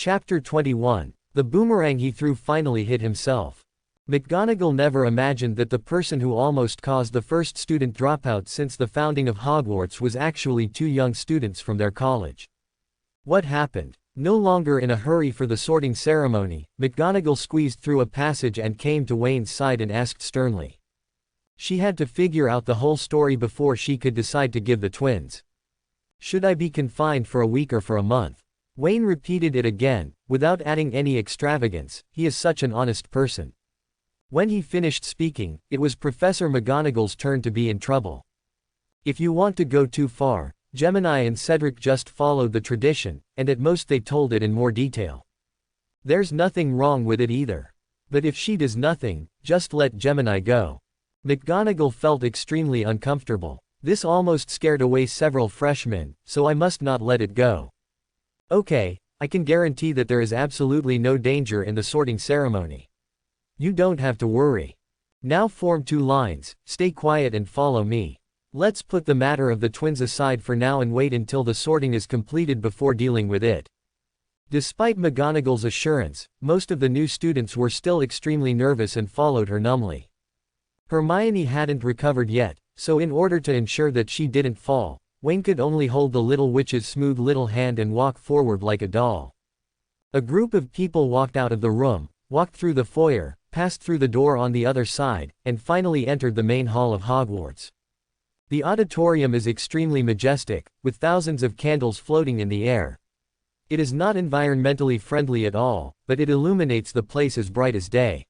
Chapter 21. The boomerang he threw finally hit himself. McGonagall never imagined that the person who almost caused the first student dropout since the founding of Hogwarts was actually two young students from their college. What happened? No longer in a hurry for the sorting ceremony, McGonagall squeezed through a passage and came to Wayne's side and asked sternly. She had to figure out the whole story before she could decide to give the twins. Should I be confined for a week or for a month? Wayne repeated it again, without adding any extravagance. He is such an honest person. When he finished speaking, it was Professor McGonagall's turn to be in trouble. If you want to go too far, Gemini and Cedric just followed the tradition, and at most they told it in more detail. There's nothing wrong with it either. But if she does nothing, just let Gemini go. McGonagall felt extremely uncomfortable. This almost scared away several freshmen, so I must not let it go. Okay, I can guarantee that there is absolutely no danger in the sorting ceremony. You don't have to worry. Now form two lines, stay quiet and follow me. Let's put the matter of the twins aside for now and wait until the sorting is completed before dealing with it. Despite McGonagall's assurance, most of the new students were still extremely nervous and followed her numbly. Hermione hadn't recovered yet, so in order to ensure that she didn't fall, Wayne could only hold the little witch's smooth little hand and walk forward like a doll. A group of people walked out of the room, walked through the foyer, passed through the door on the other side, and finally entered the main hall of Hogwarts. The auditorium is extremely majestic, with thousands of candles floating in the air. It is not environmentally friendly at all, but it illuminates the place as bright as day.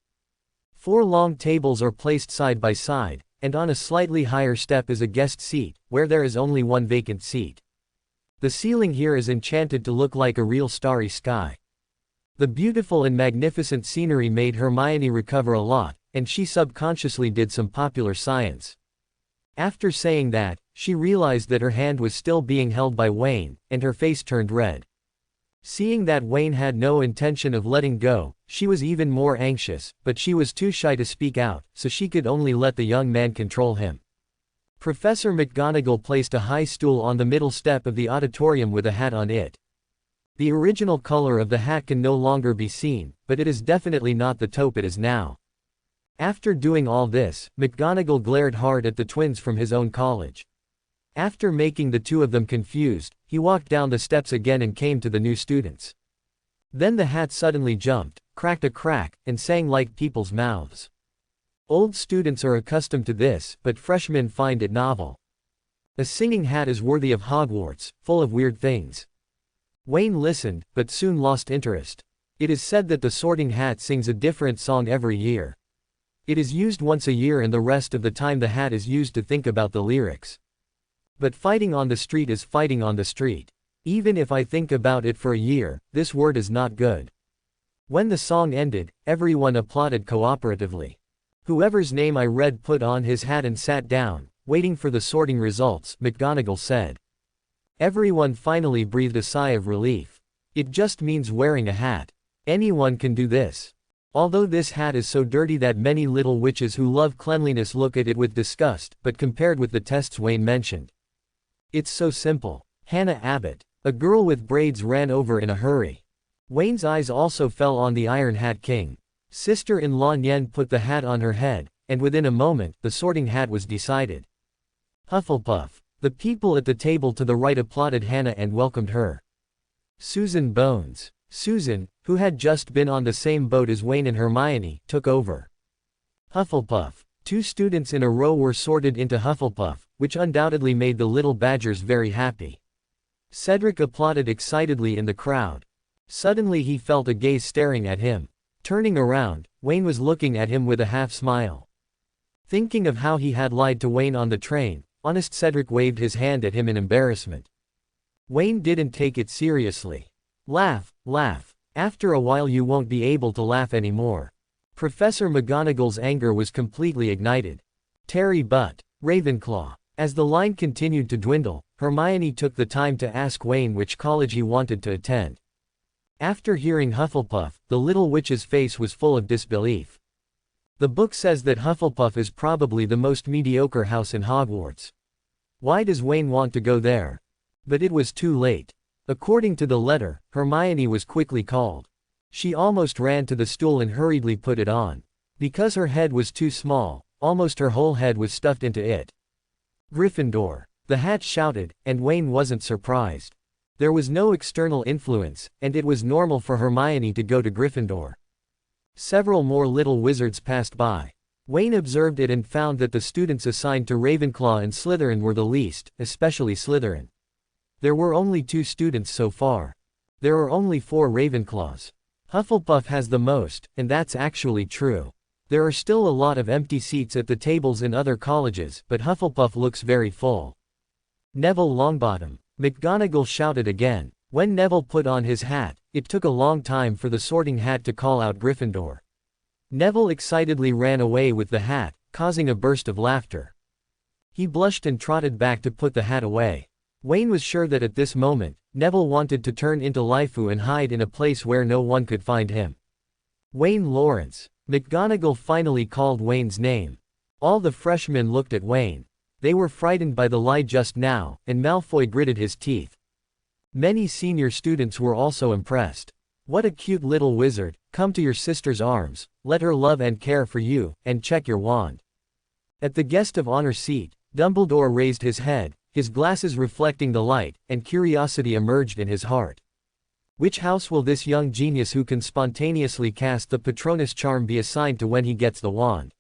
4 long tables are placed side by side, and on a slightly higher step is a guest seat, where there is only one vacant seat. The ceiling here is enchanted to look like a real starry sky. The beautiful and magnificent scenery made Hermione recover a lot, and she subconsciously did some popular science. After saying that, she realized that her hand was still being held by Wayne, and her face turned red. Seeing that Wayne had no intention of letting go, she was even more anxious, but she was too shy to speak out, so she could only let the young man control him. Professor McGonagall placed a high stool on the middle step of the auditorium with a hat on it. The original color of the hat can no longer be seen, but it is definitely not the taupe it is now. After doing all this, McGonagall glared hard at the twins from his own college. After making the two of them confused, he walked down the steps again and came to the new students. Then the hat suddenly jumped, cracked a crack, and sang like people's mouths. Old students are accustomed to this, but freshmen find it novel. A singing hat is worthy of Hogwarts, full of weird things. Wayne listened, but soon lost interest. It is said that the sorting hat sings a different song every year. It is used once a year and the rest of the time the hat is used to think about the lyrics. But fighting on the street is fighting on the street. Even if I think about it for a year, this word is not good. When the song ended, everyone applauded cooperatively. Whoever's name I read put on his hat and sat down, waiting for the sorting results, McGonagall said. Everyone finally breathed a sigh of relief. It just means wearing a hat. Anyone can do this. Although this hat is so dirty that many little witches who love cleanliness look at it with disgust, but compared with the tests Wayne mentioned, it's so simple. Hannah Abbott, a girl with braids, ran over in a hurry. Wayne's eyes also fell on the Iron Hat King. Sister-in-law Nyen put the hat on her head, and within a moment, the sorting hat was decided. Hufflepuff. The people at the table to the right applauded Hannah and welcomed her. Susan Bones. Susan, who had just been on the same boat as Wayne and Hermione, took over. Hufflepuff. 2 students in a row were sorted into Hufflepuff, which undoubtedly made the little badgers very happy. Cedric applauded excitedly in the crowd. Suddenly he felt a gaze staring at him. Turning around, Wayne was looking at him with a half smile. Thinking of how he had lied to Wayne on the train, honest Cedric waved his hand at him in embarrassment. Wayne didn't take it seriously. Laugh, laugh. After a while you won't be able to laugh anymore. Professor McGonagall's anger was completely ignited. Terry Butt. Ravenclaw. As the line continued to dwindle, Hermione took the time to ask Wayne which college he wanted to attend. After hearing Hufflepuff, the little witch's face was full of disbelief. The book says that Hufflepuff is probably the most mediocre house in Hogwarts. Why does Wayne want to go there? But it was too late. According to the letter, Hermione was quickly called. She almost ran to the stool and hurriedly put it on. Because her head was too small, almost her whole head was stuffed into it. Gryffindor. The hat shouted, and Wayne wasn't surprised. There was no external influence, and it was normal for Hermione to go to Gryffindor. Several more little wizards passed by. Wayne observed it and found that the students assigned to Ravenclaw and Slytherin were the least, especially Slytherin. There were only 2 students so far. There are only 4 Ravenclaws. Hufflepuff has the most, and that's actually true. There are still a lot of empty seats at the tables in other colleges, but Hufflepuff looks very full. Neville Longbottom. McGonagall shouted again. When Neville put on his hat, it took a long time for the Sorting Hat to call out Gryffindor. Neville excitedly ran away with the hat, causing a burst of laughter. He blushed and trotted back to put the hat away. Wayne was sure that at this moment, Neville wanted to turn into Lifu and hide in a place where no one could find him. Wayne Lawrence. McGonagall finally called Wayne's name. All the freshmen looked at Wayne. They were frightened by the lie just now, and Malfoy gritted his teeth. Many senior students were also impressed. What a cute little wizard, come to your sister's arms, let her love and care for you, and check your wand. At the guest of honor seat, Dumbledore raised his head, his glasses reflecting the light, and curiosity emerged in his heart. Which house will this young genius who can spontaneously cast the Patronus charm be assigned to when he gets the wand?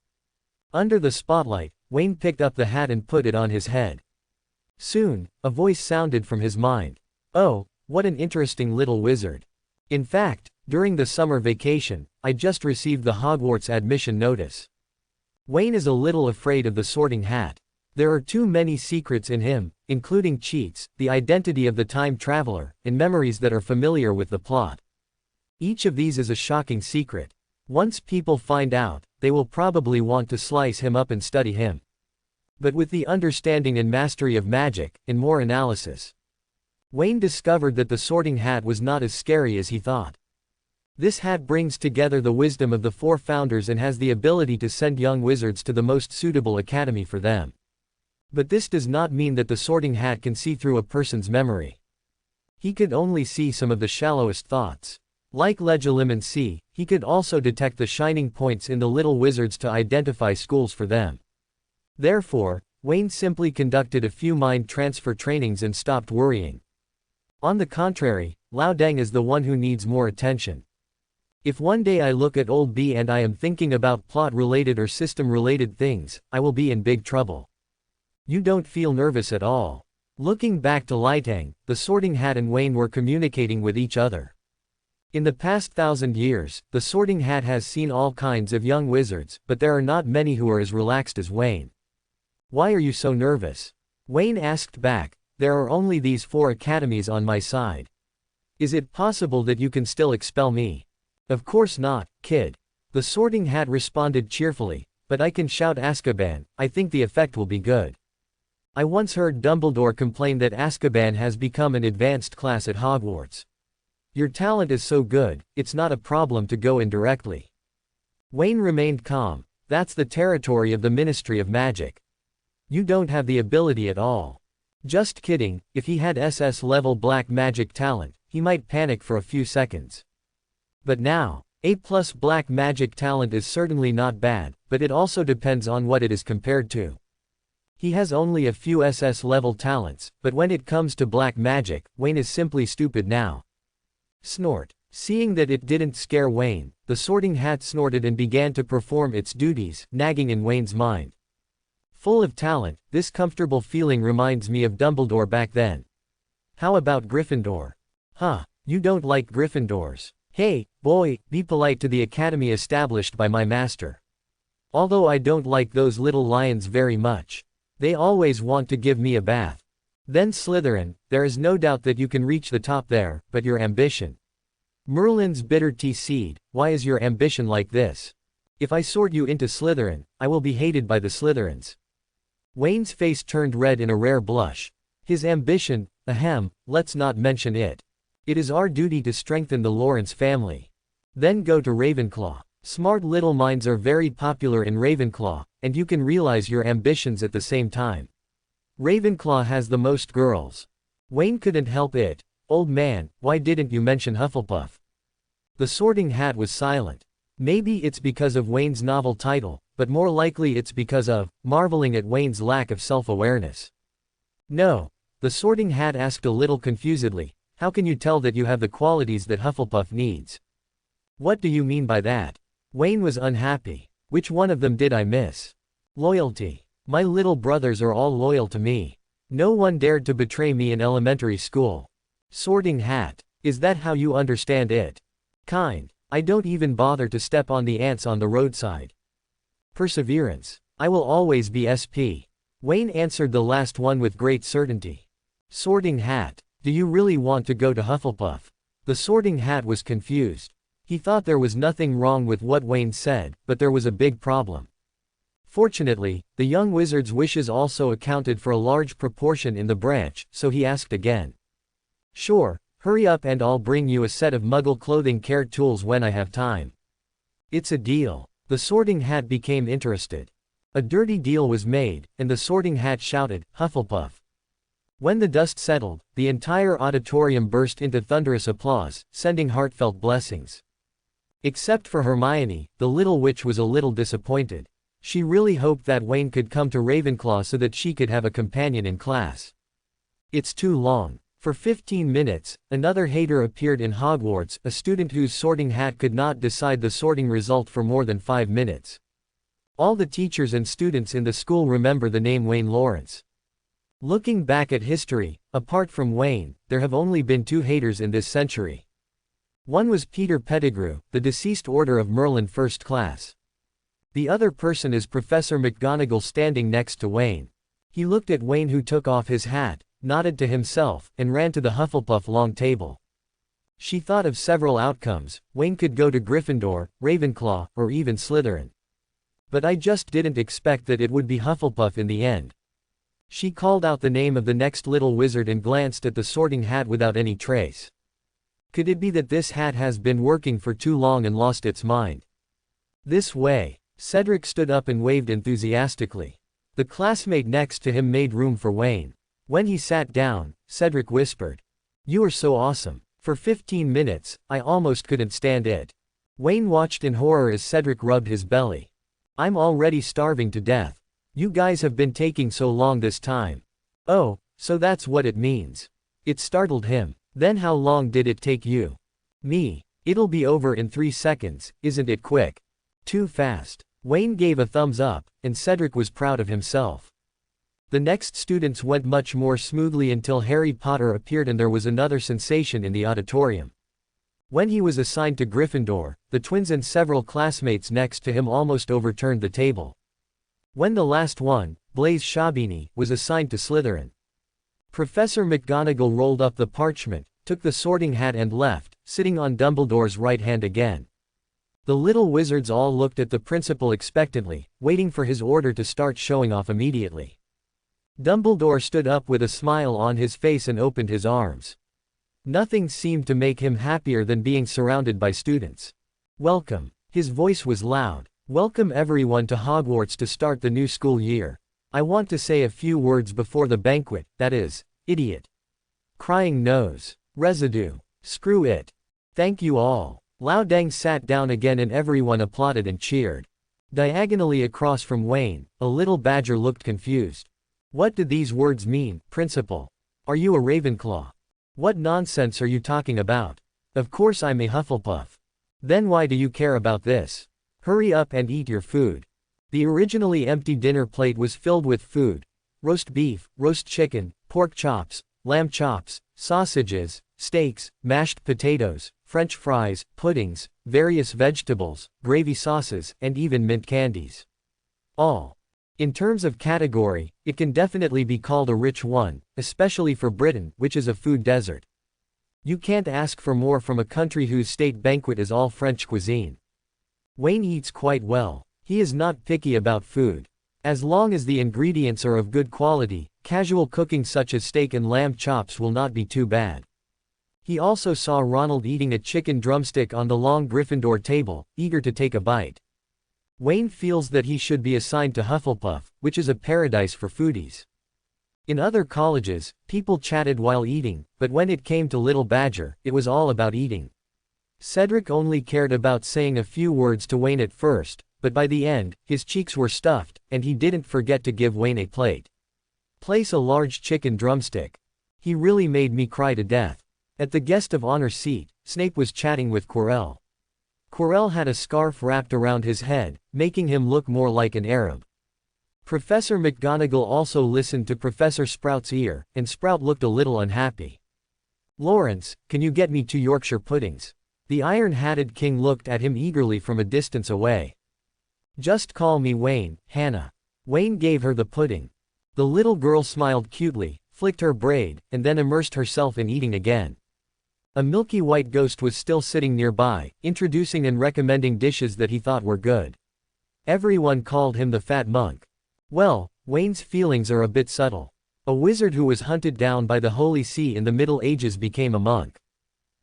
Under the spotlight, Wayne picked up the hat and put it on his head. Soon, a voice sounded from his mind. Oh, what an interesting little wizard. In fact, during the summer vacation, I just received the Hogwarts admission notice. Wayne is a little afraid of the Sorting Hat. There are too many secrets in him, including cheats, the identity of the time traveler, and memories that are familiar with the plot. Each of these is a shocking secret. Once people find out, they will probably want to slice him up and study him. But with the understanding and mastery of magic, and more analysis, Wayne discovered that the Sorting Hat was not as scary as he thought. This hat brings together the wisdom of the 4 founders and has the ability to send young wizards to the most suitable academy for them. But this does not mean that the Sorting Hat can see through a person's memory. He could only see some of the shallowest thoughts. Like Legilimens, he could also detect the shining points in the little wizards to identify schools for them. Therefore, Wayne simply conducted a few mind transfer trainings and stopped worrying. On the contrary, Laudang is the one who needs more attention. If one day I look at old B and I am thinking about plot-related or system-related things, I will be in big trouble. You don't feel nervous at all. Looking back to Laudang, the Sorting Hat and Wayne were communicating with each other. In the past 1,000 years, the Sorting Hat has seen all kinds of young wizards, but there are not many who are as relaxed as Wayne. Why are you so nervous? Wayne asked back. There are only these 4 academies on my side. Is it possible that you can still expel me? Of course not, kid. The Sorting Hat responded cheerfully, but I can shout Azkaban, I think the effect will be good. I once heard Dumbledore complain that Azkaban has become an advanced class at Hogwarts. Your talent is so good, it's not a problem to go in directly. Wayne remained calm. That's the territory of the Ministry of Magic. You don't have the ability at all. Just kidding, if he had SS-level black magic talent, he might panic for a few seconds. But now, A+ black magic talent is certainly not bad, but it also depends on what it is compared to. He has only a few SS-level talents, but when it comes to black magic, Wayne is simply stupid now. Snort. Seeing that it didn't scare Wayne, the Sorting Hat snorted and began to perform its duties, nagging in Wayne's mind. Full of talent, this comfortable feeling reminds me of Dumbledore back then. How about Gryffindor? Huh, you don't like Gryffindors. Hey, boy, be polite to the academy established by my master. Although I don't like those little lions very much. They always want to give me a bath. Then Slytherin, there is no doubt that you can reach the top there, but your ambition. Merlin's bitter tea seed, why is your ambition like this? If I sort you into Slytherin, I will be hated by the Slytherins. Wayne's face turned red in a rare blush. His ambition, ahem, let's not mention it. It is our duty to strengthen the Lawrence family. Then go to Ravenclaw. Smart little minds are very popular in Ravenclaw, and you can realize your ambitions at the same time. Ravenclaw has the most girls. Wayne couldn't help it. Old man, why didn't you mention Hufflepuff? The Sorting Hat was silent. Maybe it's because of Wayne's novel title, but more likely it's because of, marveling at Wayne's lack of self-awareness. No. The Sorting Hat asked a little confusedly, how can you tell that you have the qualities that Hufflepuff needs? What do you mean by that? Wayne was unhappy. Which one of them did I miss? Loyalty. My little brothers are all loyal to me. No one dared to betray me in elementary school. Sorting Hat. Is that how you understand it? Kind. I don't even bother to step on the ants on the roadside. Perseverance. I will always be SP. Wayne answered the last one with great certainty. Sorting Hat. Do you really want to go to Hufflepuff? The Sorting Hat was confused. He thought there was nothing wrong with what Wayne said, but there was a big problem. Fortunately, the young wizard's wishes also accounted for a large proportion in the branch, so he asked again. Sure, hurry up and I'll bring you a set of Muggle clothing care tools when I have time. It's a deal. The Sorting Hat became interested. A dirty deal was made, and the Sorting Hat shouted, Hufflepuff. When the dust settled, the entire auditorium burst into thunderous applause, sending heartfelt blessings. Except for Hermione, the little witch was a little disappointed. She really hoped that Wayne could come to Ravenclaw so that she could have a companion in class. It's too long. For 15 minutes, another hater appeared in Hogwarts, a student whose Sorting Hat could not decide the sorting result for more than 5 minutes. All the teachers and students in the school remember the name Wayne Lawrence. Looking back at history, apart from Wayne, there have only been 2 haters in this century. One was Peter Pettigrew, the deceased Order of Merlin First Class. The other person is Professor McGonagall standing next to Wayne. He looked at Wayne, who took off his hat, nodded to himself, and ran to the Hufflepuff long table. She thought of several outcomes. Wayne could go to Gryffindor, Ravenclaw, or even Slytherin. But I just didn't expect that it would be Hufflepuff in the end. She called out the name of the next little wizard and glanced at the Sorting Hat without any trace. Could it be that this hat has been working for too long and lost its mind? This way. Cedric stood up and waved enthusiastically. The classmate next to him made room for Wayne. When he sat down, Cedric whispered, "You are so awesome. For 15 minutes, I almost couldn't stand it." Wayne watched in horror as Cedric rubbed his belly. "I'm already starving to death. You guys have been taking so long this time." "Oh, so that's what it means." It startled him. "Then how long did it take you?" "Me. It'll be over in 3 seconds, isn't it quick?" "Too fast." Wayne gave a thumbs up, and Cedric was proud of himself. The next students went much more smoothly until Harry Potter appeared and there was another sensation in the auditorium. When he was assigned to Gryffindor, the twins and several classmates next to him almost overturned the table. When the last one, Blaise Chabini, was assigned to Slytherin, Professor McGonagall rolled up the parchment, took the Sorting Hat and left, sitting on Dumbledore's right hand again. The little wizards all looked at the principal expectantly, waiting for his order to start showing off immediately. Dumbledore stood up with a smile on his face and opened his arms. Nothing seemed to make him happier than being surrounded by students. "Welcome." His voice was loud. "Welcome everyone to Hogwarts to start the new school year. I want to say a few words before the banquet, that is, idiot. Crying nose. Residue. Screw it. Thank you all." Loudang sat down again and everyone applauded and cheered. Diagonally across from Wayne, a little badger looked confused. "What do these words mean, Principal? Are you a Ravenclaw? What nonsense are you talking about? Of course I'm a Hufflepuff. Then why do you care about this? Hurry up and eat your food." The originally empty dinner plate was filled with food. Roast beef, roast chicken, pork chops, lamb chops, sausages, steaks, mashed potatoes, French fries, puddings, various vegetables, gravy sauces, and even mint candies. All. In terms of category, it can definitely be called a rich one, especially for Britain, which is a food desert. You can't ask for more from a country whose state banquet is all French cuisine. Wayne eats quite well. He is not picky about food. As long as the ingredients are of good quality, casual cooking such as steak and lamb chops will not be too bad. He also saw Ronald eating a chicken drumstick on the long Gryffindor table, eager to take a bite. Wayne feels that he should be assigned to Hufflepuff, which is a paradise for foodies. In other colleges, people chatted while eating, but when it came to Little Badger, it was all about eating. Cedric only cared about saying a few words to Wayne at first, but by the end, his cheeks were stuffed, and he didn't forget to give Wayne a plate. Place a large chicken drumstick. He really made me cry to death. At the guest of honor seat, Snape was chatting with Quirrell. Quirrell had a scarf wrapped around his head, making him look more like an Arab. Professor McGonagall also listened to Professor Sprout's ear, and Sprout looked a little unhappy. "Lawrence, can you get me 2 Yorkshire puddings?" The iron-hatted king looked at him eagerly from a distance away. "Just call me Wayne, Hannah." Wayne gave her the pudding. The little girl smiled cutely, flicked her braid, and then immersed herself in eating again. A milky white ghost was still sitting nearby, introducing and recommending dishes that he thought were good. Everyone called him the fat monk. Well, Wayne's feelings are a bit subtle. A wizard who was hunted down by the Holy See in the Middle Ages became a monk.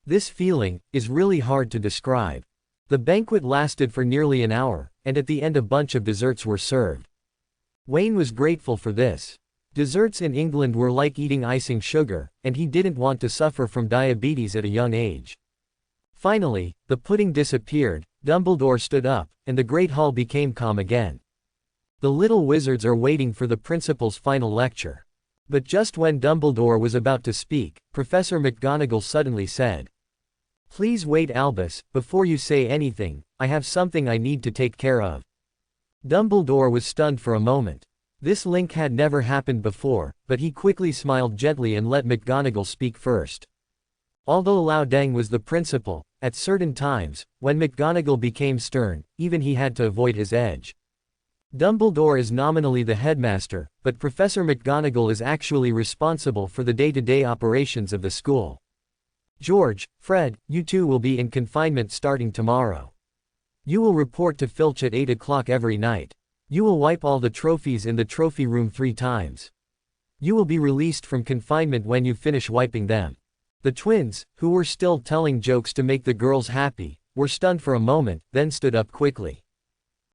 This feeling is really hard to describe. The banquet lasted for nearly an hour, and at the end a bunch of desserts were served. Wayne was grateful for this. Desserts in England were like eating icing sugar, and he didn't want to suffer from diabetes at a young age. Finally, the pudding disappeared, Dumbledore stood up, and the Great Hall became calm again. The little wizards are waiting for the principal's final lecture. But just when Dumbledore was about to speak, Professor McGonagall suddenly said, "Please wait, Albus, before you say anything, I have something I need to take care of." Dumbledore was stunned for a moment. This link had never happened before, but he quickly smiled gently and let McGonagall speak first. Although Loudang was the principal, at certain times, when McGonagall became stern, even he had to avoid his edge. Dumbledore is nominally the headmaster, but Professor McGonagall is actually responsible for the day-to-day operations of the school. "George, Fred, you two will be in confinement starting tomorrow. You will report to Filch at 8 o'clock every night. You will wipe all the trophies in the trophy room 3 times. You will be released from confinement when you finish wiping them." The twins, who were still telling jokes to make the girls happy, were stunned for a moment, then stood up quickly.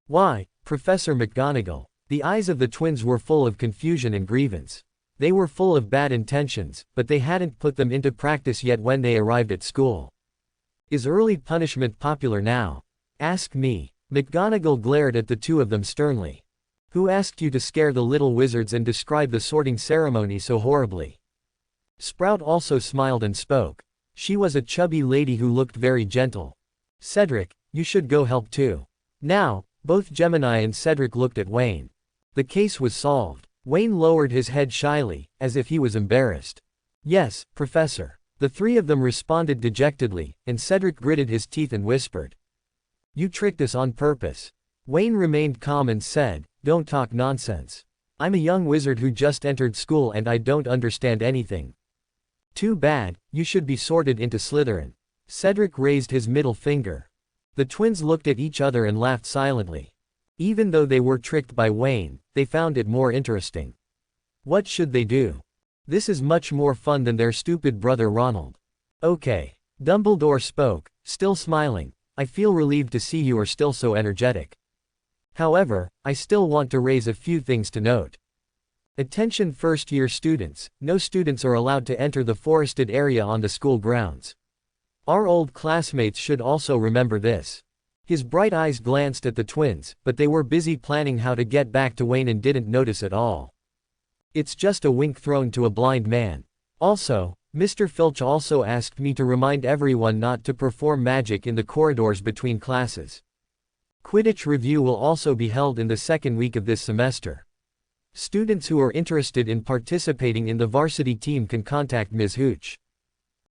"Why, Professor McGonagall?" The eyes of the twins were full of confusion and grievance. They were full of bad intentions, but they hadn't put them into practice yet when they arrived at school. "Is early punishment popular now?" "Ask me." McGonagall glared at the two of them sternly. "Who asked you to scare the little wizards and describe the sorting ceremony so horribly?" Sprout also smiled and spoke. She was a chubby lady who looked very gentle. "Cedric, you should go help too." Now, both Gemini and Cedric looked at Wayne. The case was solved. Wayne lowered his head shyly, as if he was embarrassed. "Yes, Professor." The 3 of them responded dejectedly, and Cedric gritted his teeth and whispered, "You tricked us on purpose." Wayne remained calm and said, "Don't talk nonsense. I'm a young wizard who just entered school and I don't understand anything." "Too bad, you should be sorted into Slytherin." Cedric raised his middle finger. The twins looked at each other and laughed silently. Even though they were tricked by Wayne, they found it more interesting. What should they do? This is much more fun than their stupid brother Ronald. "Okay." Dumbledore spoke, still smiling. "I feel relieved to see you are still so energetic. However, I still want to raise a few things to note. Attention first-year students, no students are allowed to enter the forested area on the school grounds. Our old classmates should also remember this." His bright eyes glanced at the twins, but they were busy planning how to get back to Wayne and didn't notice at all. "It's just a wink thrown to a blind man. Also, Mr. Filch also asked me to remind everyone not to perform magic in the corridors between classes. Quidditch review will also be held in the 2nd week of this semester. Students who are interested in participating in the varsity team can contact Ms. Hooch.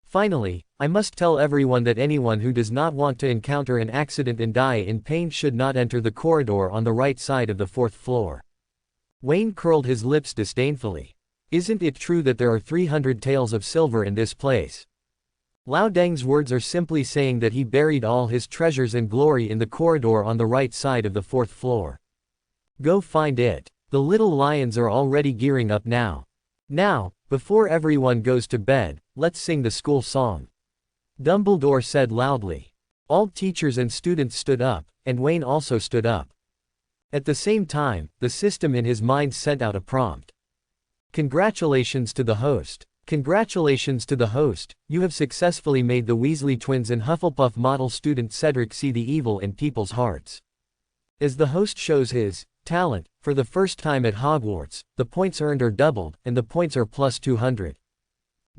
Finally, I must tell everyone that anyone who does not want to encounter an accident and die in pain should not enter the corridor on the right side of the 4th floor." Wayne curled his lips disdainfully. "Isn't it true that there are 300 taels of silver in this place?" Loudang's words are simply saying that he buried all his treasures and glory in the corridor on the right side of the 4th floor. Go find it. The little lions are already gearing up now. Now, before everyone goes to bed, let's sing the school song. Dumbledore said loudly. All teachers and students stood up, and Wayne also stood up. At the same time, the system in his mind sent out a prompt. Congratulations to the host. Congratulations to the host, you have successfully made the Weasley twins and Hufflepuff model student Cedric see the evil in people's hearts. As the host shows his talent for the first time at Hogwarts, the points earned are doubled, and the points are plus 200.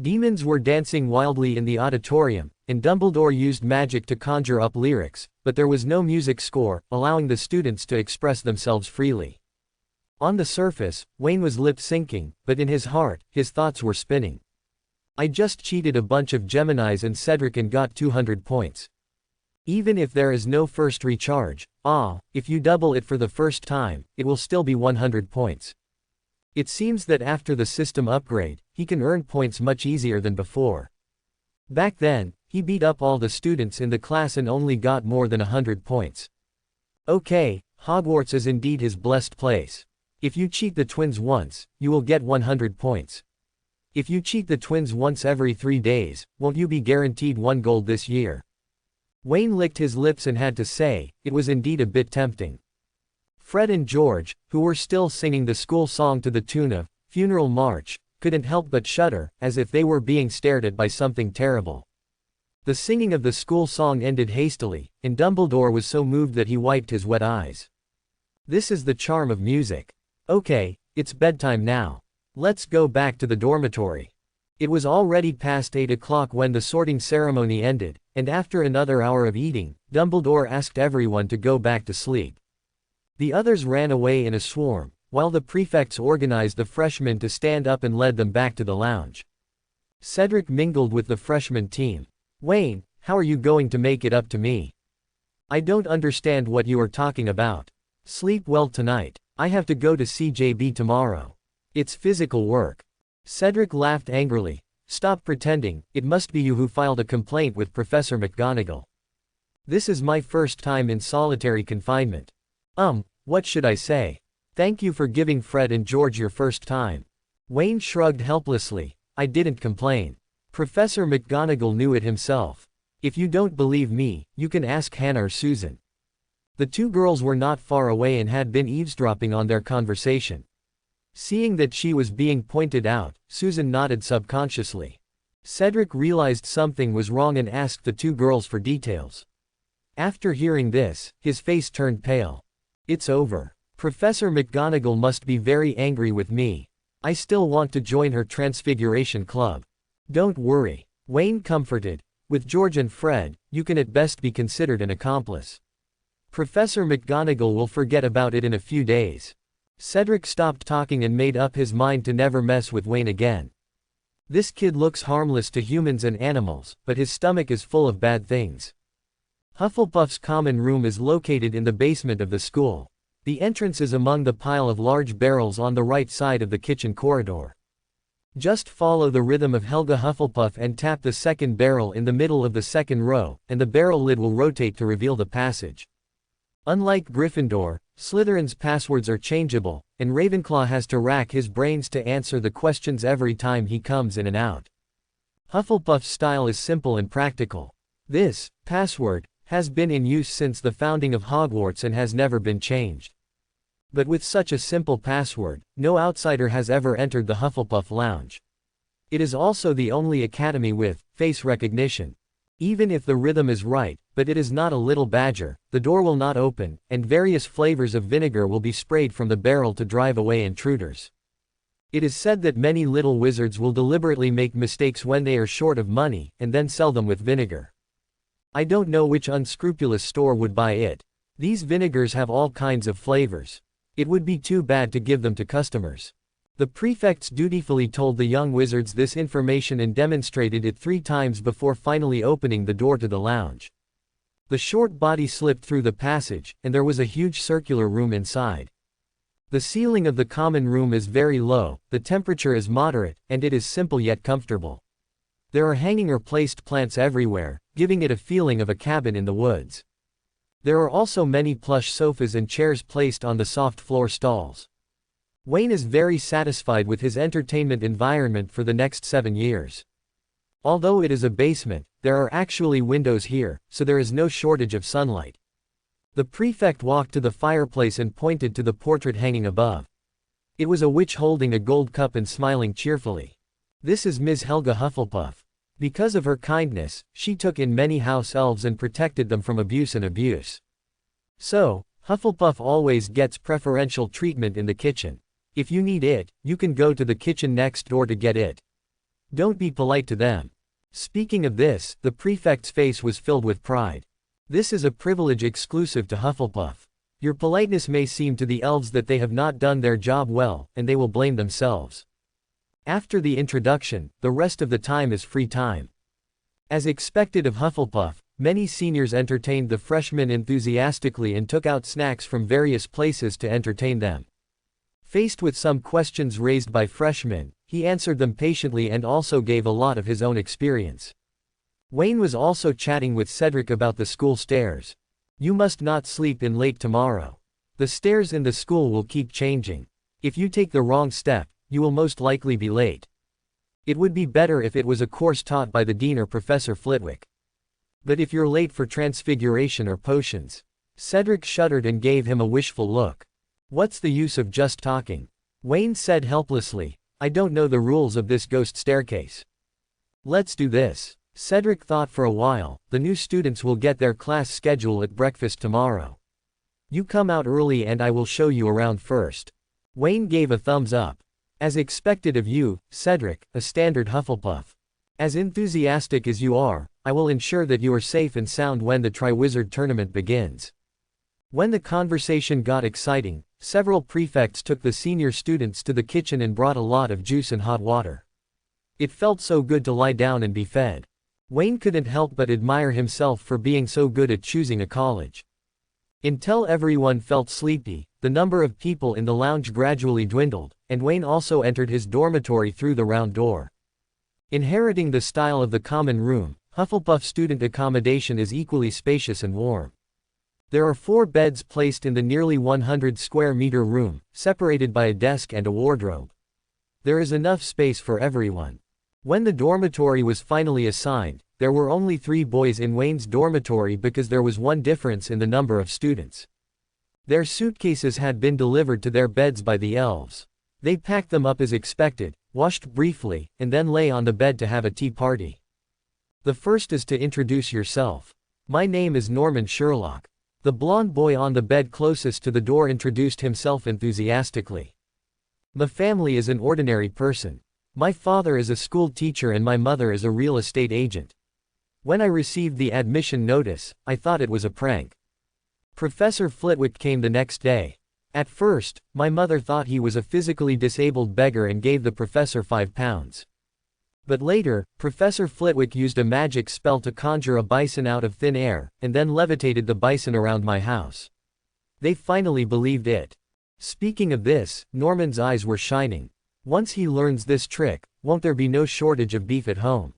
Demons were dancing wildly in the auditorium, and Dumbledore used magic to conjure up lyrics, but there was no music score, allowing the students to express themselves freely. On the surface, Wayne was lip-syncing, but in his heart, his thoughts were spinning. I just cheated a bunch of Geminis and Cedric and got 200 points. Even if there is no first recharge, if you double it for the first time, it will still be 100 points. It seems that after the system upgrade, he can earn points much easier than before. Back then, he beat up all the students in the class and only got more than 100 points. Okay, Hogwarts is indeed his blessed place. If you cheat the twins once, you will get 100 points. If you cheat the twins once every 3 days, won't you be guaranteed 1 gold this year? Wayne licked his lips and had to say, it was indeed a bit tempting. Fred and George, who were still singing the school song to the tune of Funeral March, couldn't help but shudder, as if they were being stared at by something terrible. The singing of the school song ended hastily, and Dumbledore was so moved that he wiped his wet eyes. This is the charm of music. Okay, it's bedtime now. Let's go back to the dormitory. It was already past 8 o'clock when the sorting ceremony ended, and after another hour of eating, Dumbledore asked everyone to go back to sleep. The others ran away in a swarm, while the prefects organized the freshmen to stand up and led them back to the lounge. Cedric mingled with the freshman team. Wayne, how are you going to make it up to me? I don't understand what you are talking about. Sleep well tonight. I have to go to CJB tomorrow. It's physical work. Cedric laughed angrily. Stop pretending, it must be you who filed a complaint with Professor McGonagall. This is my first time in solitary confinement. What should I say? Thank you for giving Fred and George your first time. Wayne shrugged helplessly. I didn't complain. Professor McGonagall knew it himself. If you don't believe me, you can ask Hannah or Susan. The two girls were not far away and had been eavesdropping on their conversation. Seeing that she was being pointed out, Susan nodded subconsciously. Cedric realized something was wrong and asked the two girls for details. After hearing this, his face turned pale. It's over. Professor McGonagall must be very angry with me. I still want to join her Transfiguration Club. Don't worry. Wayne comforted. With George and Fred, you can at best be considered an accomplice. Professor McGonagall will forget about it in a few days. Cedric stopped talking and made up his mind to never mess with Wayne again. This kid looks harmless to humans and animals, but his stomach is full of bad things. Hufflepuff's common room is located in the basement of the school. The entrance is among the pile of large barrels on the right side of the kitchen corridor. Just follow the rhythm of Helga Hufflepuff and tap the second barrel in the middle of the second row, and the barrel lid will rotate to reveal the passage. Unlike Gryffindor, Slytherin's passwords are changeable, and Ravenclaw has to rack his brains to answer the questions every time he comes in and out. Hufflepuff's style is simple and practical. This password has been in use since the founding of Hogwarts and has never been changed. But with such a simple password, no outsider has ever entered the Hufflepuff lounge. It is also the only academy with face recognition. Even if the rhythm is right, but it is not a little badger, the door will not open, and various flavors of vinegar will be sprayed from the barrel to drive away intruders. It is said that many little wizards will deliberately make mistakes when they are short of money, and then sell them with vinegar. I don't know which unscrupulous store would buy it. These vinegars have all kinds of flavors. It would be too bad to give them to customers. The prefects dutifully told the young wizards this information and demonstrated it 3 times before finally opening the door to the lounge. The short body slipped through the passage, and there was a huge circular room inside. The ceiling of the common room is very low, the temperature is moderate, and it is simple yet comfortable. There are hanging or placed plants everywhere, giving it a feeling of a cabin in the woods. There are also many plush sofas and chairs placed on the soft floor stalls. Wayne is very satisfied with his entertainment environment for the next 7 years. Although it is a basement, there are actually windows here, so there is no shortage of sunlight. The prefect walked to the fireplace and pointed to the portrait hanging above. It was a witch holding a gold cup and smiling cheerfully. This is Ms. Helga Hufflepuff. Because of her kindness, she took in many house elves and protected them from abuse. So, Hufflepuff always gets preferential treatment in the kitchen. If you need it, you can go to the kitchen next door to get it. Don't be polite to them. Speaking of this, the prefect's face was filled with pride. This is a privilege exclusive to Hufflepuff. Your politeness may seem to the elves that they have not done their job well, and they will blame themselves. After the introduction, the rest of the time is free time. As expected of Hufflepuff, many seniors entertained the freshmen enthusiastically and took out snacks from various places to entertain them. Faced with some questions raised by freshmen, he answered them patiently and also gave a lot of his own experience. Wayne was also chatting with Cedric about the school stairs. You must not sleep in late tomorrow. The stairs in the school will keep changing. If you take the wrong step, you will most likely be late. It would be better if it was a course taught by the dean or Professor Flitwick. But if you're late for transfiguration or potions. Cedric shuddered and gave him a wishful look. What's the use of just talking? Wayne said helplessly. I don't know the rules of this ghost staircase. Let's do this. Cedric thought for a while. The new students will get their class schedule at breakfast tomorrow. You come out early and I will show you around first. Wayne gave a thumbs up. As expected of you, Cedric, a standard Hufflepuff. As enthusiastic as you are, I will ensure that you are safe and sound when the Triwizard Tournament begins. When the conversation got exciting, several prefects took the senior students to the kitchen and brought a lot of juice and hot water. It felt so good to lie down and be fed. Wayne couldn't help but admire himself for being so good at choosing a college. Until everyone felt sleepy, the number of people in the lounge gradually dwindled, and Wayne also entered his dormitory through the round door. Inheriting the style of the common room, Hufflepuff student accommodation is equally spacious and warm. There are 4 beds placed in the nearly 100 square meter room, separated by a desk and a wardrobe. There is enough space for everyone. When the dormitory was finally assigned, there were only 3 boys in Wayne's dormitory because there was one difference in the number of students. Their suitcases had been delivered to their beds by the elves. They packed them up as expected, washed briefly, and then lay on the bed to have a tea party. The first is to introduce yourself. My name is Norman Sherlock. The blonde boy on the bed closest to the door introduced himself enthusiastically. My family is an ordinary person. My father is a school teacher and my mother is a real estate agent. When I received the admission notice, I thought it was a prank. Professor Flitwick came the next day. At first, my mother thought he was a physically disabled beggar and gave the professor £5. But later, Professor Flitwick used a magic spell to conjure a bison out of thin air, and then levitated the bison around my house. They finally believed it. Speaking of this, Norman's eyes were shining. Once he learns this trick, won't there be no shortage of beef at home?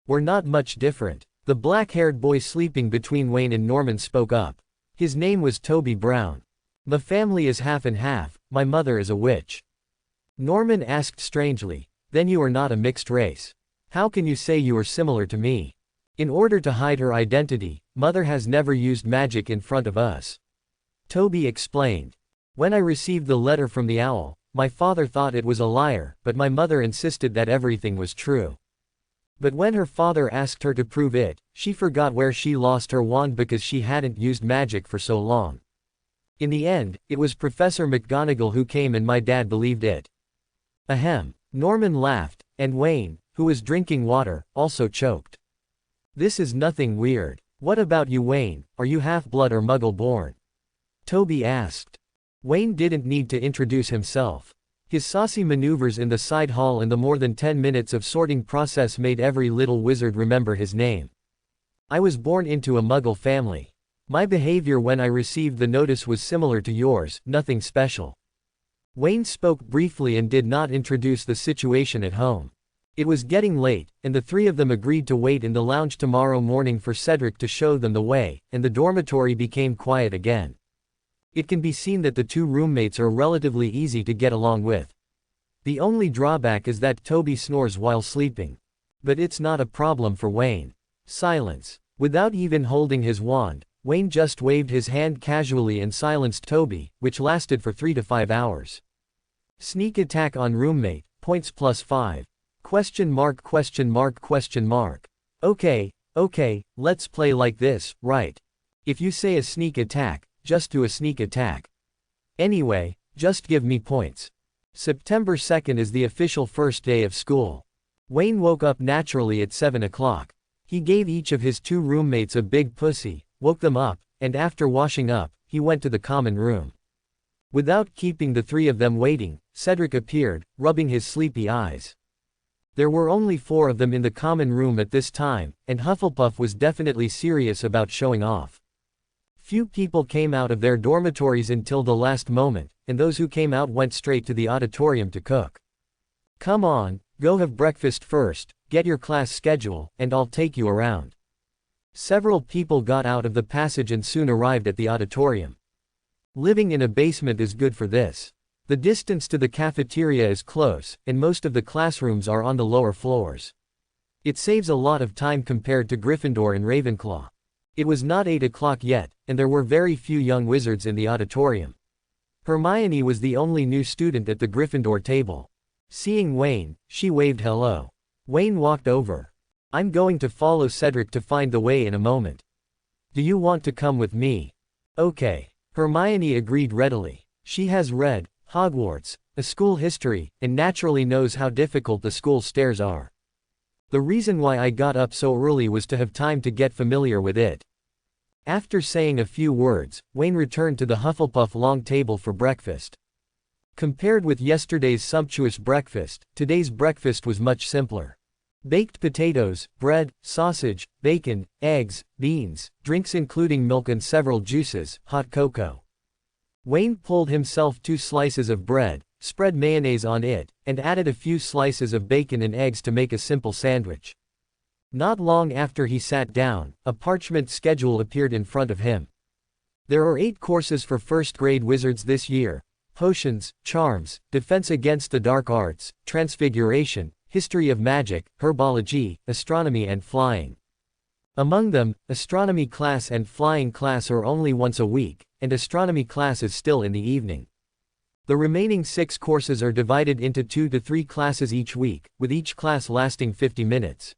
We're not much different. The black-haired boy sleeping between Wayne and Norman spoke up. His name was Toby Brown. My family is half and half, my mother is a witch. Norman asked strangely, then you are not a mixed race. How can you say you are similar to me? In order to hide her identity, mother has never used magic in front of us. Toby explained. When I received the letter from the owl, my father thought it was a liar, but my mother insisted that everything was true. But when her father asked her to prove it, she forgot where she lost her wand because she hadn't used magic for so long. In the end, it was Professor McGonagall who came and my dad believed it. Ahem. Norman laughed, and Wayne, who was drinking water, also choked. This is nothing weird. What about you, Wayne? Are you half-blood or Muggle-born? Toby asked. Wayne didn't need to introduce himself. His saucy maneuvers in the side hall and the more than 10 minutes of sorting process made every little wizard remember his name. I was born into a Muggle family. My behavior when I received the notice was similar to yours, nothing special. Wayne spoke briefly and did not introduce the situation at home. It was getting late, and the 3 of them agreed to wait in the lounge tomorrow morning for Cedric to show them the way, and the dormitory became quiet again. It can be seen that the 2 roommates are relatively easy to get along with. The only drawback is that Toby snores while sleeping. But it's not a problem for Wayne. Silence. Without even holding his wand, Wayne just waved his hand casually and silenced Toby, which lasted for 3 to 5 hours. Sneak attack on roommate, points plus 5. Question mark question mark question mark. Okay, let's play like this, right? If you say a sneak attack, just do a sneak attack. Anyway, just give me points. September 2nd is the official first day of school. Wayne woke up naturally at 7 o'clock. He gave each of his 2 roommates a big pussy, woke them up, and after washing up, he went to the common room. Without keeping the 3 of them waiting, Cedric appeared, rubbing his sleepy eyes. There were only 4 of them in the common room at this time, and Hufflepuff was definitely serious about showing off. Few people came out of their dormitories until the last moment, and those who came out went straight to the auditorium to cook. Come on, go have breakfast first, get your class schedule, and I'll take you around. Several people got out of the passage and soon arrived at the auditorium. Living in a basement is good for this. The distance to the cafeteria is close, and most of the classrooms are on the lower floors. It saves a lot of time compared to Gryffindor and Ravenclaw. It was not 8 o'clock yet, and there were very few young wizards in the auditorium. Hermione was the only new student at the Gryffindor table. Seeing Wayne, she waved hello. Wayne walked over. I'm going to follow Cedric to find the way in a moment. Do you want to come with me? Okay. Hermione agreed readily. She has read Hogwarts, a school history, and naturally knows how difficult the school stairs are. The reason why I got up so early was to have time to get familiar with it. After saying a few words, Wayne returned to the Hufflepuff long table for breakfast. Compared with yesterday's sumptuous breakfast, today's breakfast was much simpler. Baked potatoes, bread, sausage, bacon, eggs, beans, drinks including milk and several juices, hot cocoa. Wayne pulled himself 2 slices of bread, spread mayonnaise on it, and added a few slices of bacon and eggs to make a simple sandwich. Not long after he sat down, a parchment schedule appeared in front of him. There are 8 courses for first-grade wizards this year: potions, charms, defense against the dark arts, transfiguration, history of magic, herbology, astronomy and flying. Among them, astronomy class and flying class are only once a week, and astronomy class is still in the evening. The remaining 6 courses are divided into 2 to 3 classes each week, with each class lasting 50 minutes.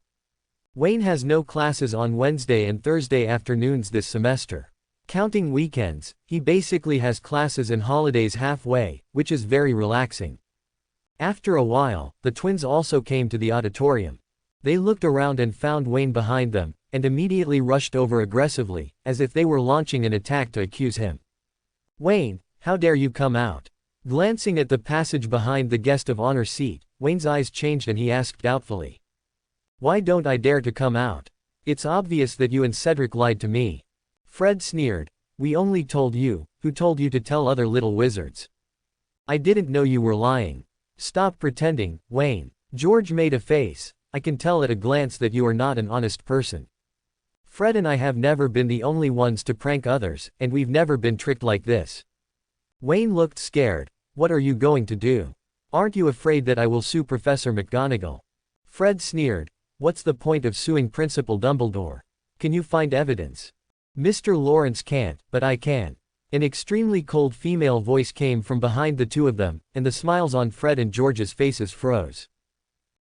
Wayne has no classes on Wednesday and Thursday afternoons this semester. Counting weekends, he basically has classes and holidays halfway, which is very relaxing. After a while, the twins also came to the auditorium. They looked around and found Wayne behind them, and immediately rushed over aggressively, as if they were launching an attack to accuse him. Wayne, how dare you come out? Glancing at the passage behind the guest of honor seat, Wayne's eyes changed and he asked doubtfully. Why don't I dare to come out? It's obvious that you and Cedric lied to me. Fred sneered. We only told you, who told you to tell other little wizards? I didn't know you were lying. Stop pretending, Wayne. George made a face. I can tell at a glance that you are not an honest person. Fred and I have never been the only ones to prank others, and we've never been tricked like this. Wayne looked scared. What are you going to do? Aren't you afraid that I will sue Professor McGonagall? Fred sneered. What's the point of suing Principal Dumbledore? Can you find evidence? Mr. Lawrence can't, but I can. An extremely cold female voice came from behind the 2 of them, and the smiles on Fred and George's faces froze.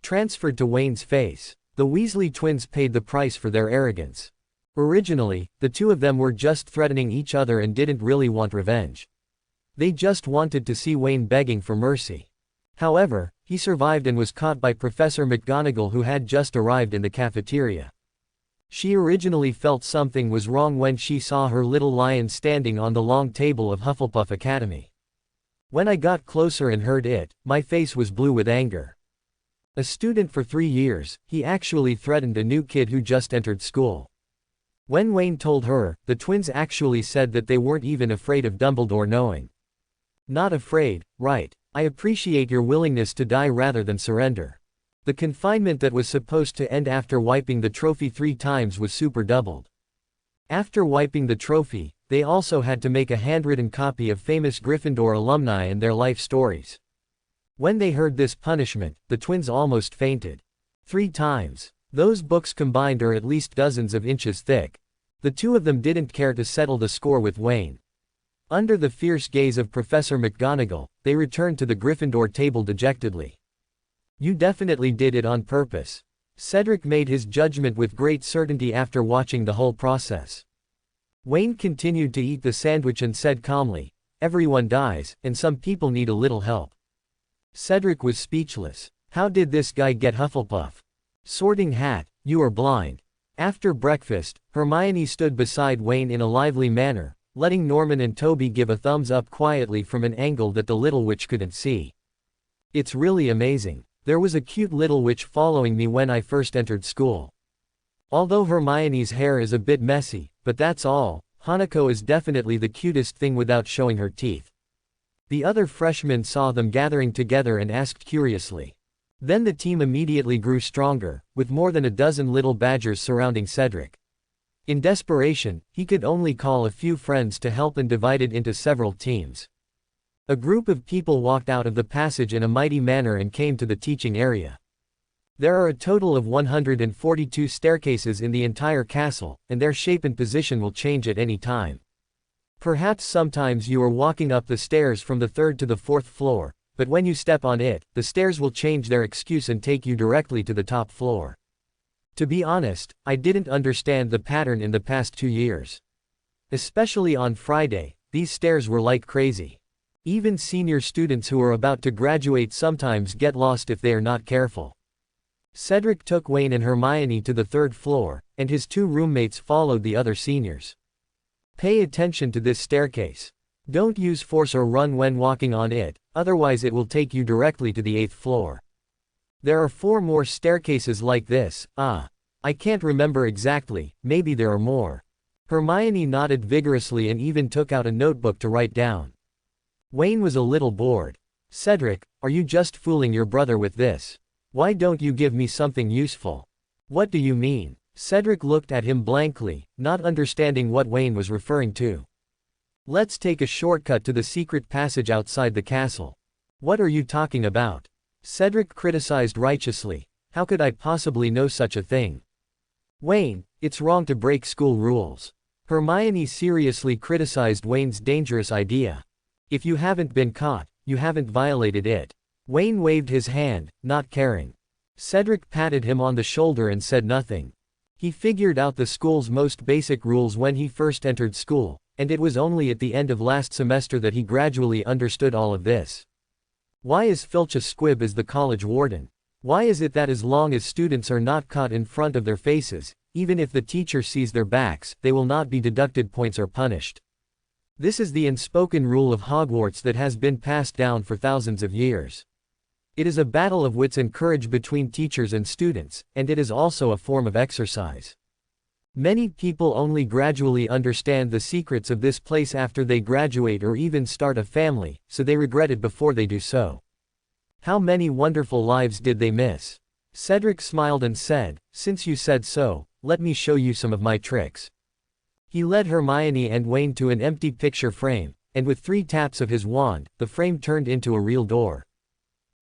Transferred to Wayne's face. The Weasley twins paid the price for their arrogance. Originally, the 2 of them were just threatening each other and didn't really want revenge. They just wanted to see Wayne begging for mercy. However, he survived and was caught by Professor McGonagall, who had just arrived in the cafeteria. She originally felt something was wrong when she saw her little lion standing on the long table of Hufflepuff Academy. When I got closer and heard it, my face was blue with anger. A student for 3 years, he actually threatened a new kid who just entered school. When Wayne told her, the twins actually said that they weren't even afraid of Dumbledore knowing. Not afraid, right? I appreciate your willingness to die rather than surrender. The confinement that was supposed to end after wiping the trophy 3 times was super doubled. After wiping the trophy, they also had to make a handwritten copy of famous Gryffindor alumni and their life stories. When they heard this punishment, the twins almost fainted. 3 times. Those books combined are at least dozens of inches thick. The 2 of them didn't care to settle the score with Wayne. Under the fierce gaze of Professor McGonagall, they returned to the Gryffindor table dejectedly. You definitely did it on purpose. Cedric made his judgment with great certainty after watching the whole process. Wayne continued to eat the sandwich and said calmly, everyone dies, and some people need a little help. Cedric was speechless. How did this guy get Hufflepuff? Sorting Hat, you are blind. After breakfast, Hermione stood beside Wayne in a lively manner, letting Norman and Toby give a thumbs up quietly from an angle that the little witch couldn't see. It's really amazing. There was a cute little witch following me when I first entered school. Although Hermione's hair is a bit messy, but that's all, Hanako is definitely the cutest thing without showing her teeth. The other freshmen saw them gathering together and asked curiously. Then the team immediately grew stronger, with more than a dozen little badgers surrounding Cedric. In desperation, he could only call a few friends to help and divided into several teams. A group of people walked out of the passage in a mighty manner and came to the teaching area. There are a total of 142 staircases in the entire castle, and their shape and position will change at any time. Perhaps sometimes you are walking up the stairs from the 3rd to the 4th floor, but when you step on it, the stairs will change their excuse and take you directly to the top floor. To be honest, I didn't understand the pattern in the past 2 years. Especially on Friday, these stairs were like crazy. Even senior students who are about to graduate sometimes get lost if they are not careful. Cedric took Wayne and Hermione to the 3rd floor, and his 2 roommates followed the other seniors. Pay attention to this staircase. Don't use force or run when walking on it, otherwise it will take you directly to the 8th floor. There are 4 more staircases like this. I can't remember exactly, maybe there are more. Hermione nodded vigorously and even took out a notebook to write down. Wayne was a little bored. Cedric, are you just fooling your brother with this? Why don't you give me something useful? What do you mean? Cedric looked at him blankly, not understanding what Wayne was referring to. Let's take a shortcut to the secret passage outside the castle. What are you talking about? Cedric criticized righteously. How could I possibly know such a thing? Wayne, it's wrong to break school rules. Hermione seriously criticized Wayne's dangerous idea. If you haven't been caught, you haven't violated it. Wayne waved his hand, not caring. Cedric patted him on the shoulder and said nothing. He figured out the school's most basic rules when he first entered school, and it was only at the end of last semester that he gradually understood all of this. Why is Filch a squib as the college warden? Why is it that as long as students are not caught in front of their faces, even if the teacher sees their backs, they will not be deducted points or punished? This is the unspoken rule of Hogwarts that has been passed down for thousands of years. It is a battle of wits and courage between teachers and students, and it is also a form of exercise. Many people only gradually understand the secrets of this place after they graduate or even start a family, so they regret it before they do so. How many wonderful lives did they miss? Cedric smiled and said, since you said so, let me show you some of my tricks. He led Hermione and Wayne to an empty picture frame, and with 3 taps of his wand, the frame turned into a real door.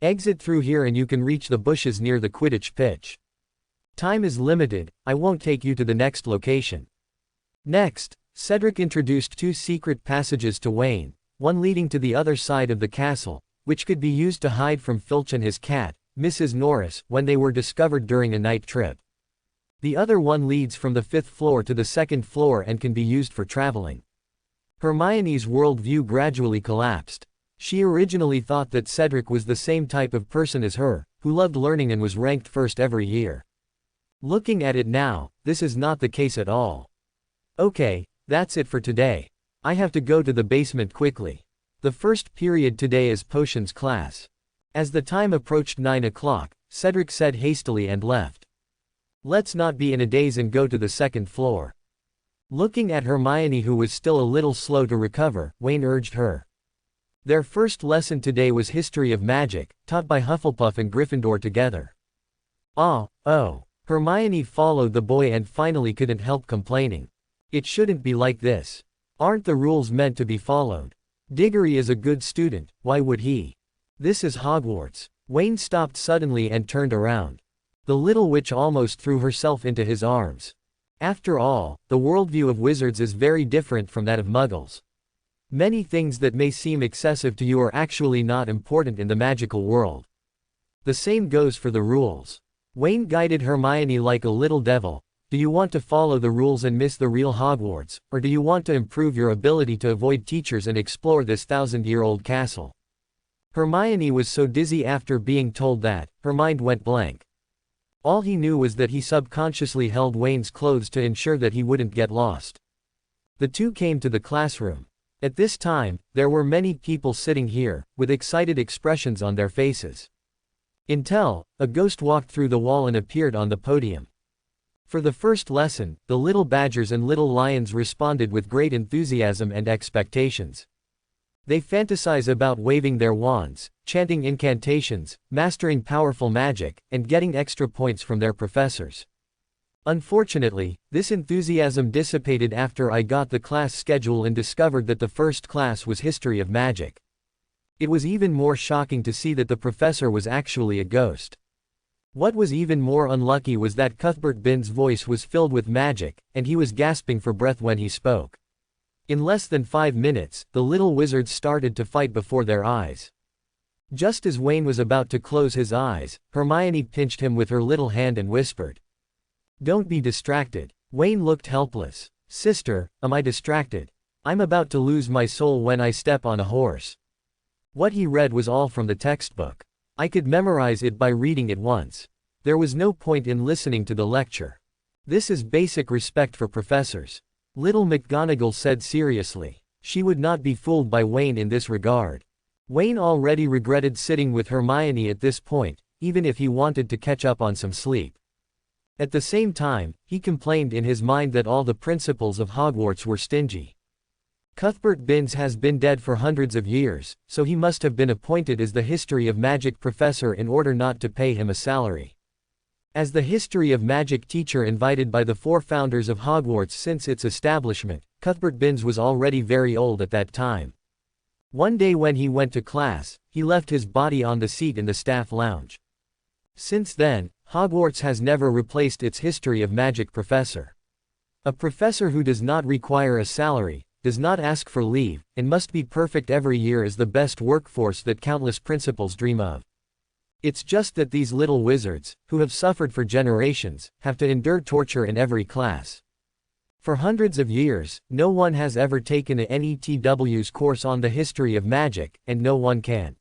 Exit through here and you can reach the bushes near the Quidditch pitch. Time is limited, I won't take you to the next location. Next, Cedric introduced 2 secret passages to Wayne, one leading to the other side of the castle, which could be used to hide from Filch and his cat, Mrs. Norris, when they were discovered during a night trip. The other one leads from the 5th floor to the 2nd floor and can be used for traveling. Hermione's worldview gradually collapsed. She originally thought that Cedric was the same type of person as her, who loved learning and was ranked first every year. Looking at it now, this is not the case at all. Okay, that's it for today. I have to go to the basement quickly. The first period today is potions class. As the time approached 9 o'clock, Cedric said hastily and left. Let's not be in a daze and go to the 2nd floor. Looking at Hermione, who was still a little slow to recover, Wayne urged her. Their first lesson today was History of Magic, taught by Hufflepuff and Gryffindor together. Oh. Hermione followed the boy and finally couldn't help complaining. It shouldn't be like this. Aren't the rules meant to be followed? Diggory is a good student, why would he? This is Hogwarts. Wayne stopped suddenly and turned around. The little witch almost threw herself into his arms. After all, the worldview of wizards is very different from that of muggles. Many things that may seem excessive to you are actually not important in the magical world. The same goes for the rules. Wayne guided Hermione like a little devil. Do you want to follow the rules and miss the real Hogwarts, or do you want to improve your ability to avoid teachers and explore this 1,000-year-old castle? Hermione was so dizzy after being told that, her mind went blank. All he knew was that he subconsciously held Wayne's clothes to ensure that he wouldn't get lost. The two came to the classroom. At this time, there were many people sitting here, with excited expressions on their faces. Until, a ghost walked through the wall and appeared on the podium. For the first lesson, the little badgers and little lions responded with great enthusiasm and expectations. They fantasize about waving their wands, chanting incantations, mastering powerful magic, and getting extra points from their professors. Unfortunately, this enthusiasm dissipated after I got the class schedule and discovered that the first class was History of Magic. It was even more shocking to see that the professor was actually a ghost. What was even more unlucky was that Cuthbert Binns' voice was filled with magic, and he was gasping for breath when he spoke. In less than 5 minutes, the little wizards started to fight before their eyes. Just as Wayne was about to close his eyes, Hermione pinched him with her little hand and whispered, "Don't be distracted." Wayne looked helpless. "Sister, am I distracted? I'm about to lose my soul when I step on a horse." What he read was all from the textbook. I could memorize it by reading it once. There was no point in listening to the lecture. This is basic respect for professors. Little McGonagall said seriously. She would not be fooled by Wayne in this regard. Wayne already regretted sitting with Hermione at this point, even if he wanted to catch up on some sleep. At the same time, he complained in his mind that all the principals of Hogwarts were stingy. Cuthbert Binns has been dead for hundreds of years, so he must have been appointed as the History of Magic professor in order not to pay him a salary. As the History of Magic teacher invited by the 4 founders of Hogwarts since its establishment, Cuthbert Binns was already very old at that time. One day when he went to class, he left his body on the seat in the staff lounge. Since then, Hogwarts has never replaced its History of Magic professor. A professor who does not require a salary, does not ask for leave, and must be perfect every year is the best workforce that countless principals dream of. It's just that these little wizards, who have suffered for generations, have to endure torture in every class. For hundreds of years, no one has ever taken a NETW's course on the history of magic, and no one can.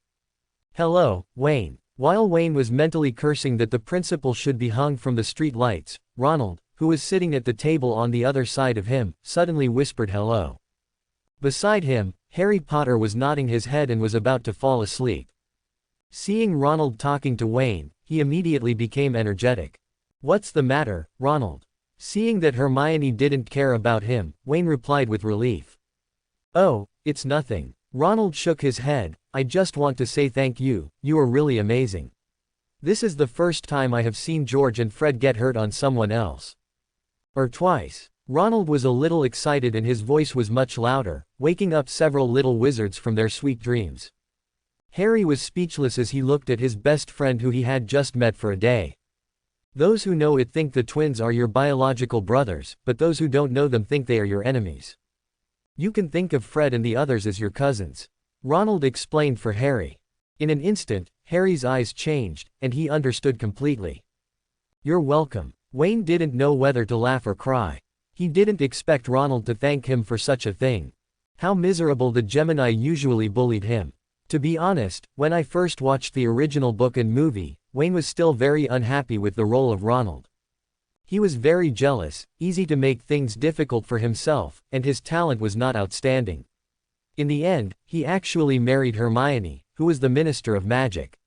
Hello, Wayne. While Wayne was mentally cursing that the principal should be hung from the street lights, Ronald, who was sitting at the table on the other side of him, suddenly whispered hello. Beside him, Harry Potter was nodding his head and was about to fall asleep. Seeing Ronald talking to Wayne, he immediately became energetic. "What's the matter, Ronald?" Seeing that Hermione didn't care about him, Wayne replied with relief. "Oh, it's nothing." Ronald shook his head. "I just want to say thank you, you are really amazing. This is the first time I have seen George and Fred get hurt on someone else. Or twice." Ronald was a little excited and his voice was much louder, waking up several little wizards from their sweet dreams. Harry was speechless as he looked at his best friend who he had just met for a day. Those who know it think the twins are your biological brothers, but those who don't know them think they are your enemies. You can think of Fred and the others as your cousins. Ronald explained for Harry. In an instant, Harry's eyes changed, and he understood completely. "You're welcome." Wayne didn't know whether to laugh or cry. He didn't expect Ronald to thank him for such a thing. How miserable the Gemini usually bullied him. To be honest, when I first watched the original book and movie, Wayne was still very unhappy with the role of Ronald. He was very jealous, easy to make things difficult for himself, and his talent was not outstanding. In the end, he actually married Hermione, who was the Minister of Magic.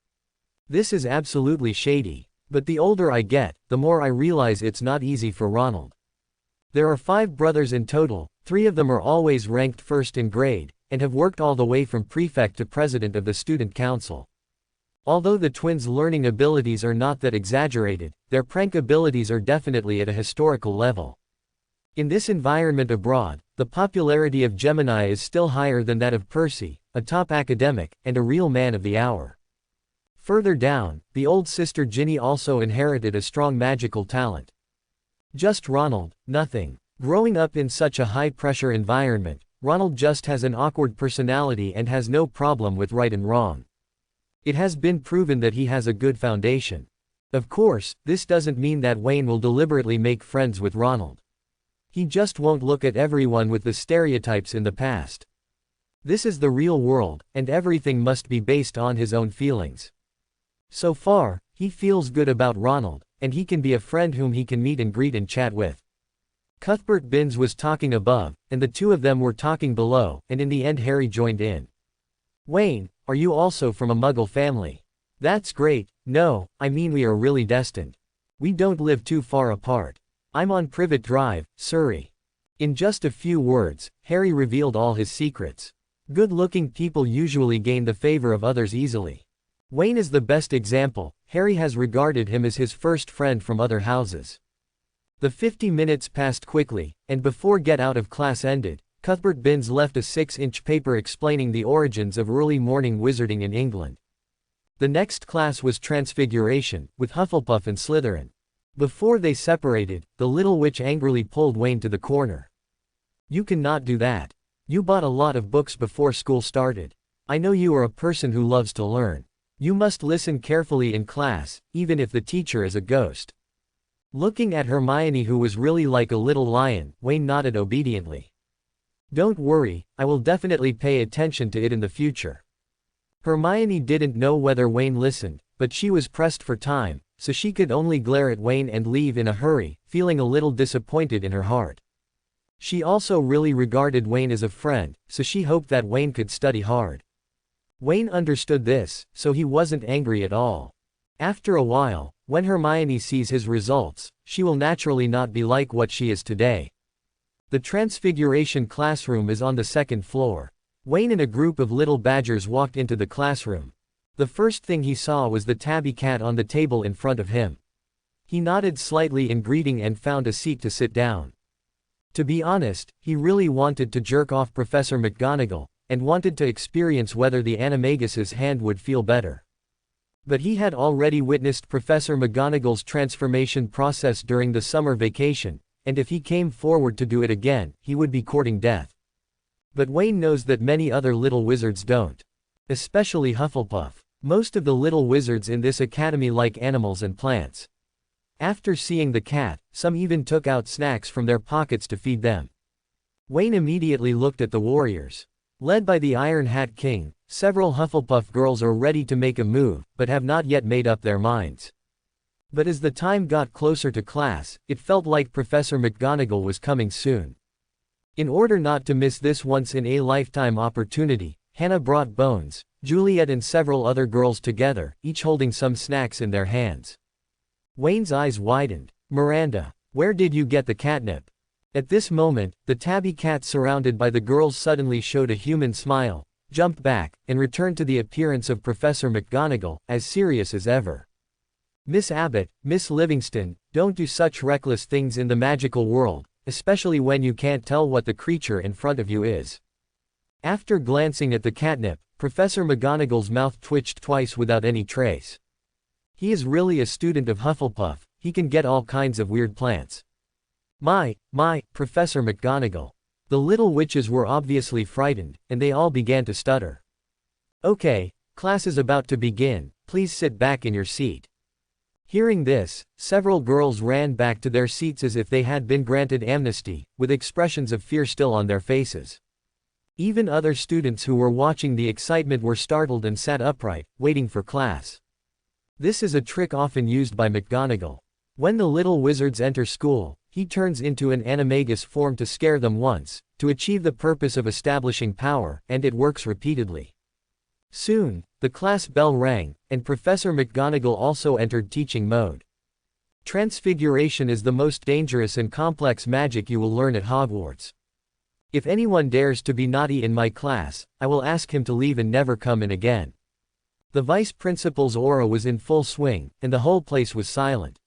This is absolutely shady. But the older I get, the more I realize it's not easy for Ronald. There are 5 brothers in total, 3 of them are always ranked first in grade, and have worked all the way from prefect to president of the student council. Although the twins' learning abilities are not that exaggerated, their prank abilities are definitely at a historical level. In this environment abroad, the popularity of Gemini is still higher than that of Percy, a top academic, and a real man of the hour. Further down, the old sister Ginny also inherited a strong magical talent. Just Ronald, nothing. Growing up in such a high-pressure environment, Ronald just has an awkward personality and has no problem with right and wrong. It has been proven that he has a good foundation. Of course, this doesn't mean that Wayne will deliberately make friends with Ronald. He just won't look at everyone with the stereotypes in the past. This is the real world, and everything must be based on his own feelings. So far, he feels good about Ronald, and he can be a friend whom he can meet and greet and chat with. Cuthbert Binns was talking above, and the two of them were talking below, and in the end Harry joined in. "Wayne, are you also from a Muggle family?" "That's great. No, I mean we are really destined. We don't live too far apart. I'm on Privet Drive, Surrey." In just a few words, Harry revealed all his secrets. Good-looking people usually gain the favor of others easily. Wayne is the best example. Harry has regarded him as his first friend from other houses. The 50 minutes passed quickly, and before get out of class ended, Cuthbert Binns left a 6-inch paper explaining the origins of early morning wizarding in England. The next class was Transfiguration, with Hufflepuff and Slytherin. Before they separated, the little witch angrily pulled Wayne to the corner. "You cannot do that. You bought a lot of books before school started. I know you are a person who loves to learn. You must listen carefully in class, even if the teacher is a ghost." Looking at Hermione, who was really like a little lion, Wayne nodded obediently. "Don't worry, I will definitely pay attention to it in the future." Hermione didn't know whether Wayne listened, but she was pressed for time, so she could only glare at Wayne and leave in a hurry, feeling a little disappointed in her heart. She also really regarded Wayne as a friend, so she hoped that Wayne could study hard. Wayne understood this, so he wasn't angry at all. After a while, when Hermione sees his results, she will naturally not be like what she is today. The Transfiguration classroom is on the second floor. Wayne and a group of little badgers walked into the classroom. The first thing he saw was the tabby cat on the table in front of him. He nodded slightly in greeting and found a seat to sit down. To be honest, he really wanted to jerk off Professor McGonagall, and wanted to experience whether the animagus's hand would feel better. But he had already witnessed Professor McGonagall's transformation process during the summer vacation, and if he came forward to do it again, he would be courting death. But Wayne knows that many other little wizards don't. Especially Hufflepuff. Most of the little wizards in this academy like animals and plants. After seeing the cat, some even took out snacks from their pockets to feed them. Wayne immediately looked at the warriors. Led by the Iron Hat King, several Hufflepuff girls are ready to make a move, but have not yet made up their minds. But as the time got closer to class, it felt like Professor McGonagall was coming soon. In order not to miss this once-in-a-lifetime opportunity, Hannah brought Bones, Juliet and several other girls together, each holding some snacks in their hands. Wayne's eyes widened. "Miranda, where did you get the catnip?" At this moment, the tabby cat surrounded by the girls suddenly showed a human smile, jumped back, and returned to the appearance of Professor McGonagall, as serious as ever. "Miss Abbott, Miss Livingston, don't do such reckless things in the magical world, especially when you can't tell what the creature in front of you is." After glancing at the catnip, Professor McGonagall's mouth twitched twice without any trace. He is really a student of Hufflepuff, he can get all kinds of weird plants. My, Professor McGonagall. The little witches were obviously frightened, and they all began to stutter. "Okay, class is about to begin, please sit back in your seat." Hearing this, several girls ran back to their seats as if they had been granted amnesty, with expressions of fear still on their faces. Even other students who were watching the excitement were startled and sat upright, waiting for class. This is a trick often used by McGonagall. When the little wizards enter school, he turns into an animagus form to scare them once, to achieve the purpose of establishing power, and it works repeatedly. Soon, the class bell rang, and Professor McGonagall also entered teaching mode. Transfiguration is the most dangerous and complex magic you will learn at Hogwarts. If anyone dares to be naughty in my class, I will ask him to leave and never come in again. The vice principal's aura was in full swing, and the whole place was silent.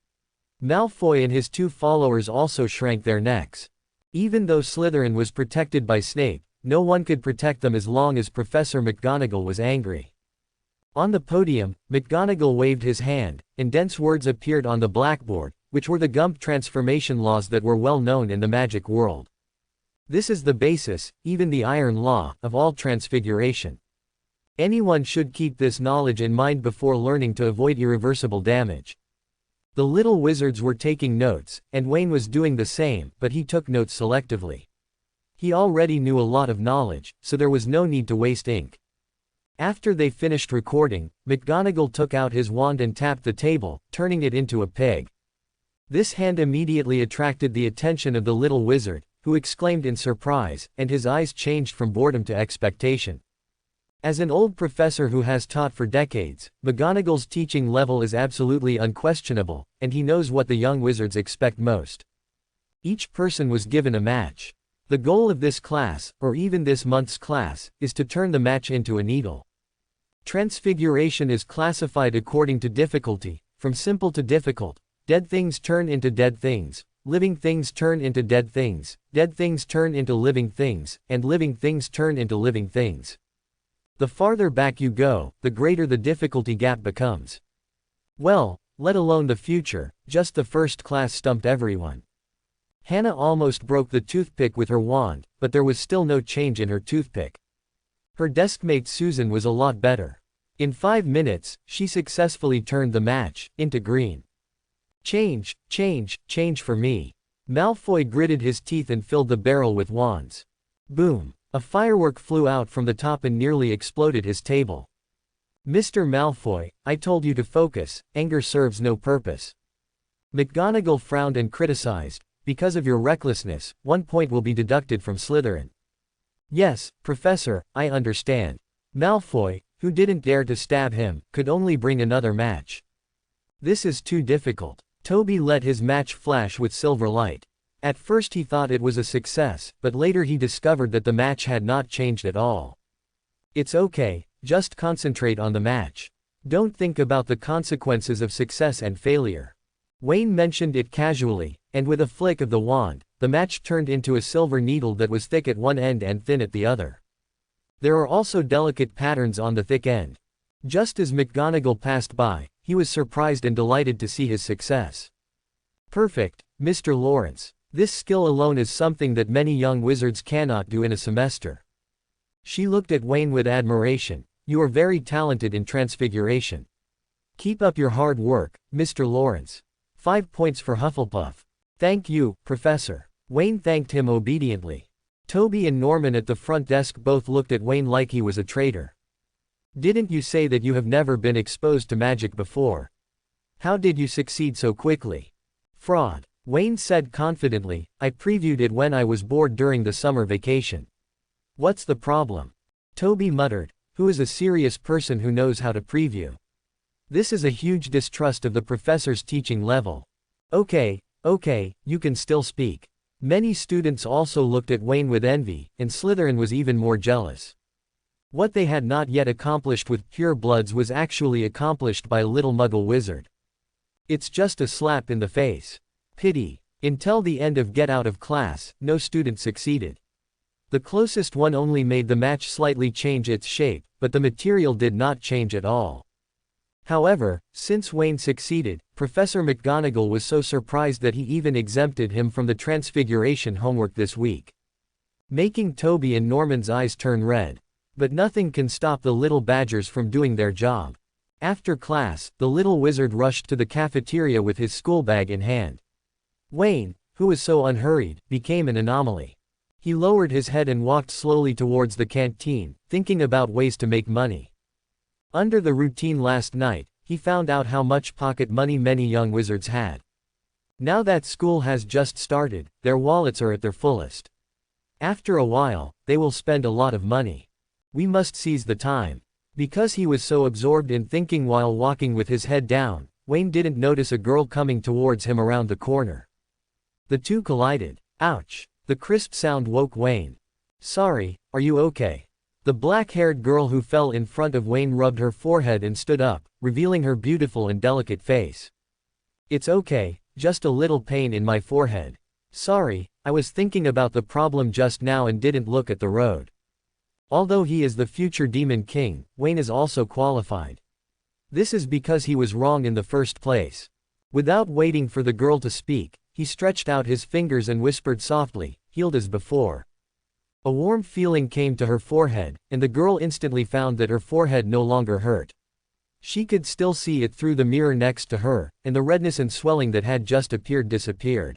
Malfoy and his two followers also shrank their necks. Even though Slytherin was protected by Snape, no one could protect them as long as Professor McGonagall was angry. On the podium, McGonagall waved his hand, and dense words appeared on the blackboard, which were the Gump transformation laws that were well known in the magic world. This is the basis, even the iron law, of all transfiguration. Anyone should keep this knowledge in mind before learning to avoid irreversible damage. The little wizards were taking notes, and Wayne was doing the same, but he took notes selectively. He already knew a lot of knowledge, so there was no need to waste ink. After they finished recording, McGonagall took out his wand and tapped the table, turning it into a peg. This hand immediately attracted the attention of the little wizard, who exclaimed in surprise, and his eyes changed from boredom to expectation. As an old professor who has taught for decades, McGonagall's teaching level is absolutely unquestionable, and he knows what the young wizards expect most. Each person was given a match. The goal of this class, or even this month's class, is to turn the match into a needle. Transfiguration is classified according to difficulty, from simple to difficult. Dead things turn into dead things, living things turn into dead things turn into living things, and living things turn into living things. The farther back you go, the greater the difficulty gap becomes. Well, let alone the future, just the first class stumped everyone. Hannah almost broke the toothpick with her wand, but there was still no change in her toothpick. Her deskmate Susan was a lot better. In 5 minutes, she successfully turned the match into green. Change, change, change for me. Malfoy gritted his teeth and filled the barrel with wands. Boom. A firework flew out from the top and nearly exploded his table. Mr. Malfoy, I told you to focus, anger serves no purpose. McGonagall frowned and criticized, because of your recklessness, 1 point will be deducted from Slytherin. Yes, Professor, I understand. Malfoy, who didn't dare to stab him, could only bring another match. This is too difficult. Toby let his match flash with silver light. At first he thought it was a success, but later he discovered that the match had not changed at all. It's okay, just concentrate on the match. Don't think about the consequences of success and failure. Wayne mentioned it casually, and with a flick of the wand, the match turned into a silver needle that was thick at one end and thin at the other. There are also delicate patterns on the thick end. Just as McGonagall passed by, he was surprised and delighted to see his success. Perfect, Mr. Lawrence. This skill alone is something that many young wizards cannot do in a semester. She looked at Wayne with admiration. You are very talented in transfiguration. Keep up your hard work, Mr. Lawrence. 5 points for Hufflepuff. Thank you, Professor. Wayne thanked him obediently. Toby and Norman at the front desk both looked at Wayne like he was a traitor. Didn't you say that you have never been exposed to magic before? How did you succeed so quickly? Fraud. Wayne said confidently, I previewed it when I was bored during the summer vacation. What's the problem? Toby muttered, who is a serious person who knows how to preview. This is a huge distrust of the professor's teaching level. Okay, you can still speak. Many students also looked at Wayne with envy, and Slytherin was even more jealous. What they had not yet accomplished with pure bloods was actually accomplished by a little muggle wizard. It's just a slap in the face. Pity. Until the end of Get Out of Class, no student succeeded. The closest one only made the match slightly change its shape, but the material did not change at all. However, since Wayne succeeded, Professor McGonagall was so surprised that he even exempted him from the transfiguration homework this week. Making Toby and Norman's eyes turn red. But nothing can stop the little badgers from doing their job. After class, the little wizard rushed to the cafeteria with his school bag in hand. Wayne, who was so unhurried, became an anomaly. He lowered his head and walked slowly towards the canteen, thinking about ways to make money. Under the routine last night, he found out how much pocket money many young wizards had. Now that school has just started, their wallets are at their fullest. After a while, they will spend a lot of money. We must seize the time. Because he was so absorbed in thinking while walking with his head down, Wayne didn't notice a girl coming towards him around the corner. The two collided. Ouch! The crisp sound woke Wayne. Sorry, are you okay? The black-haired girl who fell in front of Wayne rubbed her forehead and stood up, revealing her beautiful and delicate face. It's okay, just a little pain in my forehead. Sorry, I was thinking about the problem just now and didn't look at the road. Although he is the future Demon King, Wayne is also qualified. This is because he was wrong in the first place. Without waiting for the girl to speak, he stretched out his fingers and whispered softly, healed as before. A warm feeling came to her forehead, and the girl instantly found that her forehead no longer hurt. She could still see it through the mirror next to her, and the redness and swelling that had just appeared disappeared.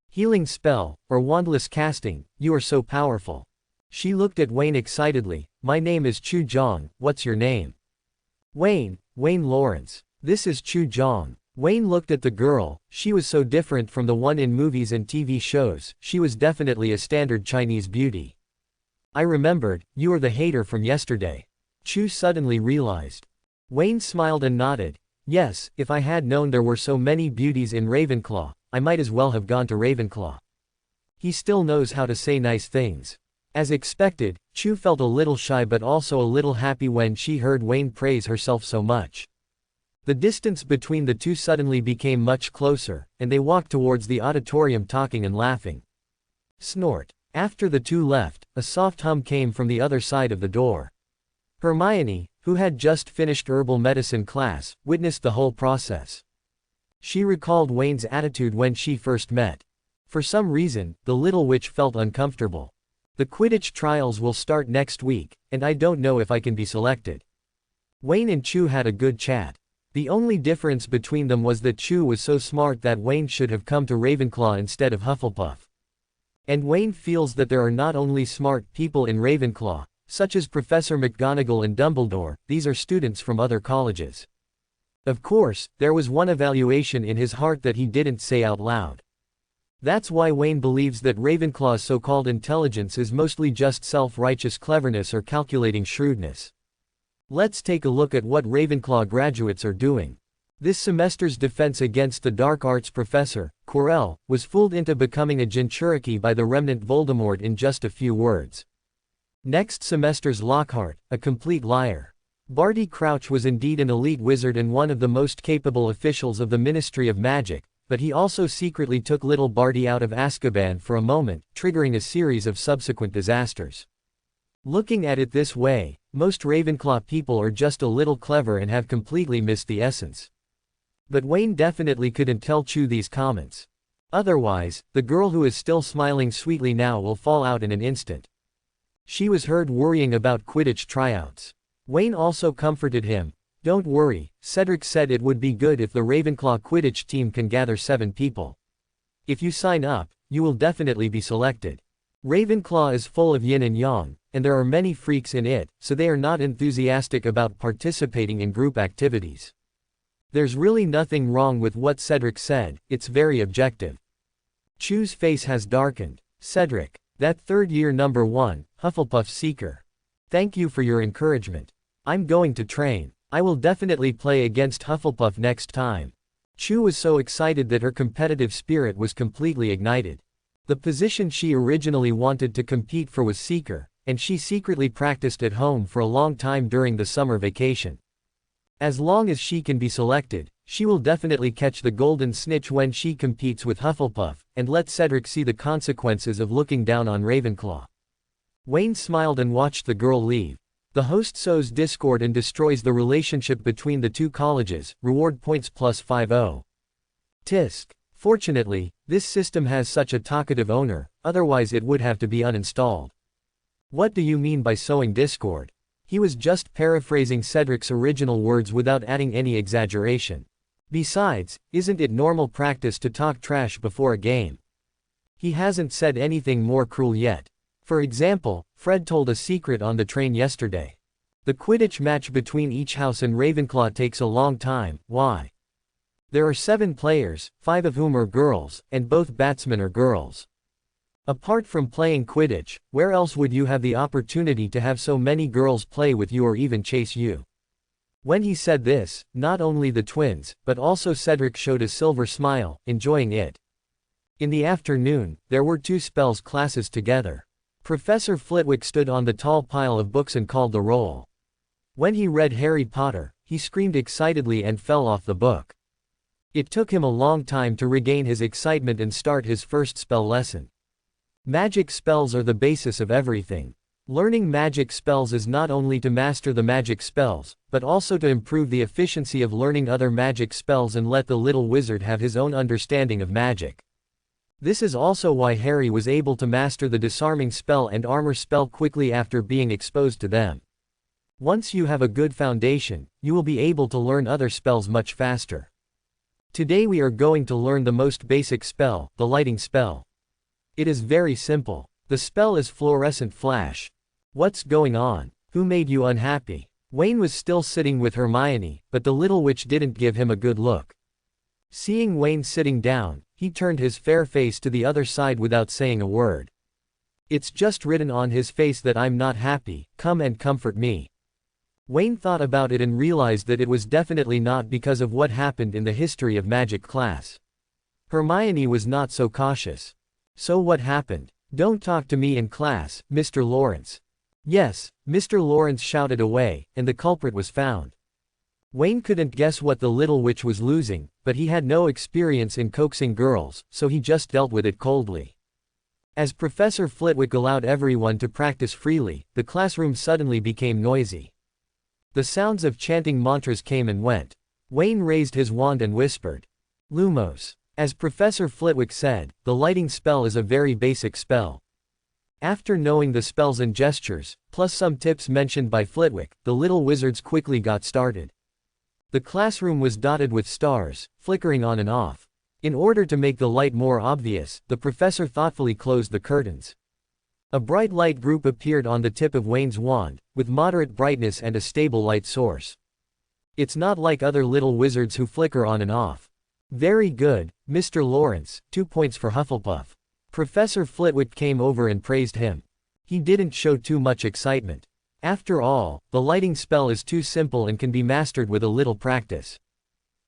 Healing spell, or wandless casting, you are so powerful. She looked at Wayne excitedly. My name is Chu Jong, what's your name? Wayne Lawrence. This is Chu Jong. Wayne looked at the girl. She was so different from the one in movies and TV shows. She was definitely a standard Chinese beauty. I remembered, you are the hater from yesterday. Chu suddenly realized. Wayne smiled and nodded. Yes, if I had known there were so many beauties in Ravenclaw, I might as well have gone to Ravenclaw. He still knows how to say nice things. As expected, Chu felt a little shy but also a little happy when she heard Wayne praise herself so much. The distance between the two suddenly became much closer, and they walked towards the auditorium talking and laughing. Snort. After the two left, a soft hum came from the other side of the door. Hermione, who had just finished herbal medicine class, witnessed the whole process. She recalled Wayne's attitude when she first met. For some reason, the little witch felt uncomfortable. The Quidditch trials will start next week, and I don't know if I can be selected. Wayne and Chu had a good chat. The only difference between them was that Chu was so smart that Wayne should have come to Ravenclaw instead of Hufflepuff. And Wayne feels that there are not only smart people in Ravenclaw, such as Professor McGonagall and Dumbledore, these are students from other colleges. Of course, there was one evaluation in his heart that he didn't say out loud. That's why Wayne believes that Ravenclaw's so-called intelligence is mostly just self-righteous cleverness or calculating shrewdness. Let's take a look at what Ravenclaw graduates are doing. This semester's defense against the dark arts professor, Quirrell, was fooled into becoming a Jinchuriki by the remnant Voldemort in just a few words. Next semester's Lockhart, a complete liar. Barty Crouch was indeed an elite wizard and one of the most capable officials of the Ministry of Magic, but he also secretly took little Barty out of Azkaban for a moment, triggering a series of subsequent disasters. Looking at it this way, most Ravenclaw people are just a little clever and have completely missed the essence. But Wayne definitely couldn't tell Chu these comments. Otherwise, the girl who is still smiling sweetly now will fall out in an instant. She was heard worrying about Quidditch tryouts. Wayne also comforted him. Don't worry, Cedric said it would be good if the Ravenclaw Quidditch team can gather 7 people. If you sign up, you will definitely be selected. Ravenclaw is full of yin and yang, and there are many freaks in it, so they are not enthusiastic about participating in group activities. There's really nothing wrong with what Cedric said, it's very objective. Chu's face has darkened. Cedric, that third-year number 1, Hufflepuff seeker. Thank you for your encouragement. I'm going to train. I will definitely play against Hufflepuff next time. Chu was so excited that her competitive spirit was completely ignited. The position she originally wanted to compete for was seeker, and she secretly practiced at home for a long time during the summer vacation. As long as she can be selected, she will definitely catch the golden snitch when she competes with Hufflepuff, and let Cedric see the consequences of looking down on Ravenclaw. Wayne smiled and watched the girl leave. The host sows discord and destroys the relationship between the two colleges, reward points +50. Tisk. Fortunately, this system has such a talkative owner, otherwise it would have to be uninstalled. What do you mean by sowing discord? He was just paraphrasing Cedric's original words without adding any exaggeration. Besides, isn't it normal practice to talk trash before a game? He hasn't said anything more cruel yet. For example, Fred told a secret on the train yesterday. The Quidditch match between each house and Ravenclaw takes a long time. Why? There are 7 players, 5 of whom are girls, and both batsmen are girls. Apart from playing Quidditch, where else would you have the opportunity to have so many girls play with you or even chase you? When he said this, not only the twins, but also Cedric showed a silver smile, enjoying it. In the afternoon, there were 2 spells classes together. Professor Flitwick stood on the tall pile of books and called the roll. When he read Harry Potter, he screamed excitedly and fell off the book. It took him a long time to regain his excitement and start his first spell lesson. Magic spells are the basis of everything. Learning magic spells is not only to master the magic spells, but also to improve the efficiency of learning other magic spells and let the little wizard have his own understanding of magic. This is also why Harry was able to master the disarming spell and armor spell quickly after being exposed to them. Once you have a good foundation, you will be able to learn other spells much faster. Today we are going to learn the most basic spell, the lighting spell. It is very simple. The spell is fluorescent flash. What's going on? Who made you unhappy? Wayne was still sitting with Hermione, but the little witch didn't give him a good look. Seeing Wayne sitting down, he turned his fair face to the other side without saying a word. It's just written on his face that I'm not happy, come and comfort me. Wayne thought about it and realized that it was definitely not because of what happened in the history of magic class. Hermione was not so cautious. So what happened? Don't talk to me in class, Mr. Lawrence. Yes, Mr. Lawrence shouted away, and the culprit was found. Wayne couldn't guess what the little witch was losing, but he had no experience in coaxing girls, so he just dealt with it coldly. As Professor Flitwick allowed everyone to practice freely, the classroom suddenly became noisy. The sounds of chanting mantras came and went. Wayne raised his wand and whispered, "Lumos." As Professor Flitwick said, the lighting spell is a very basic spell. After knowing the spells and gestures, plus some tips mentioned by Flitwick, the little wizards quickly got started. The classroom was dotted with stars, flickering on and off. In order to make the light more obvious, the professor thoughtfully closed the curtains. A bright light group appeared on the tip of Wayne's wand, with moderate brightness and a stable light source. It's not like other little wizards who flicker on and off. Very good, Mr. Lawrence, 2 points for Hufflepuff. Professor Flitwick came over and praised him. He didn't show too much excitement. After all, the lighting spell is too simple and can be mastered with a little practice.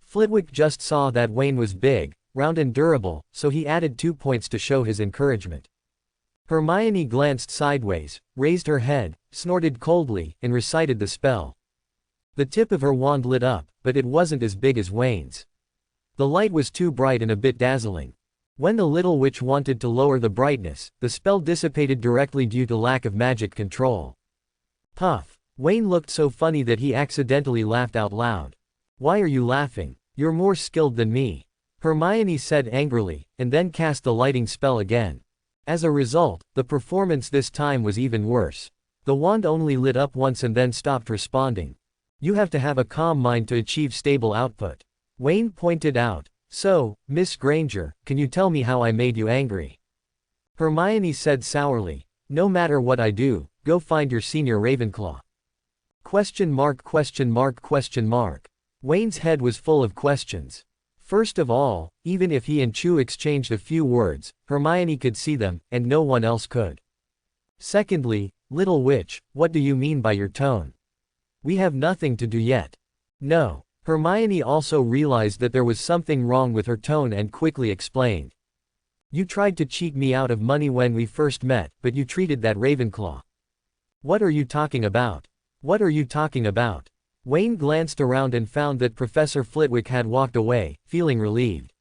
Flitwick just saw that Wayne was big, round and durable, so he added 2 points to show his encouragement. Hermione glanced sideways, raised her head, snorted coldly, and recited the spell. The tip of her wand lit up, but it wasn't as big as Wayne's. The light was too bright and a bit dazzling. When the little witch wanted to lower the brightness, the spell dissipated directly due to lack of magic control. Puff. Wayne looked so funny that he accidentally laughed out loud. Why are you laughing? You're more skilled than me. Hermione said angrily, and then cast the lighting spell again. As a result, the performance this time was even worse. The wand only lit up once and then stopped responding. You have to have a calm mind to achieve stable output. Wayne pointed out. So, Miss Granger, can you tell me how I made you angry? Hermione said sourly. No matter what I do, go find your senior Ravenclaw. Question mark question mark question mark. Wayne's head was full of questions. First of all, even if he and Chu exchanged a few words, Hermione could see them, and no one else could. Secondly, little witch, what do you mean by your tone? We have nothing to do yet. No. Hermione also realized that there was something wrong with her tone and quickly explained. You tried to cheat me out of money when we first met, but you treated that Ravenclaw. What are you talking about? What are you talking about? Wayne glanced around and found that Professor Flitwick had walked away, feeling relieved.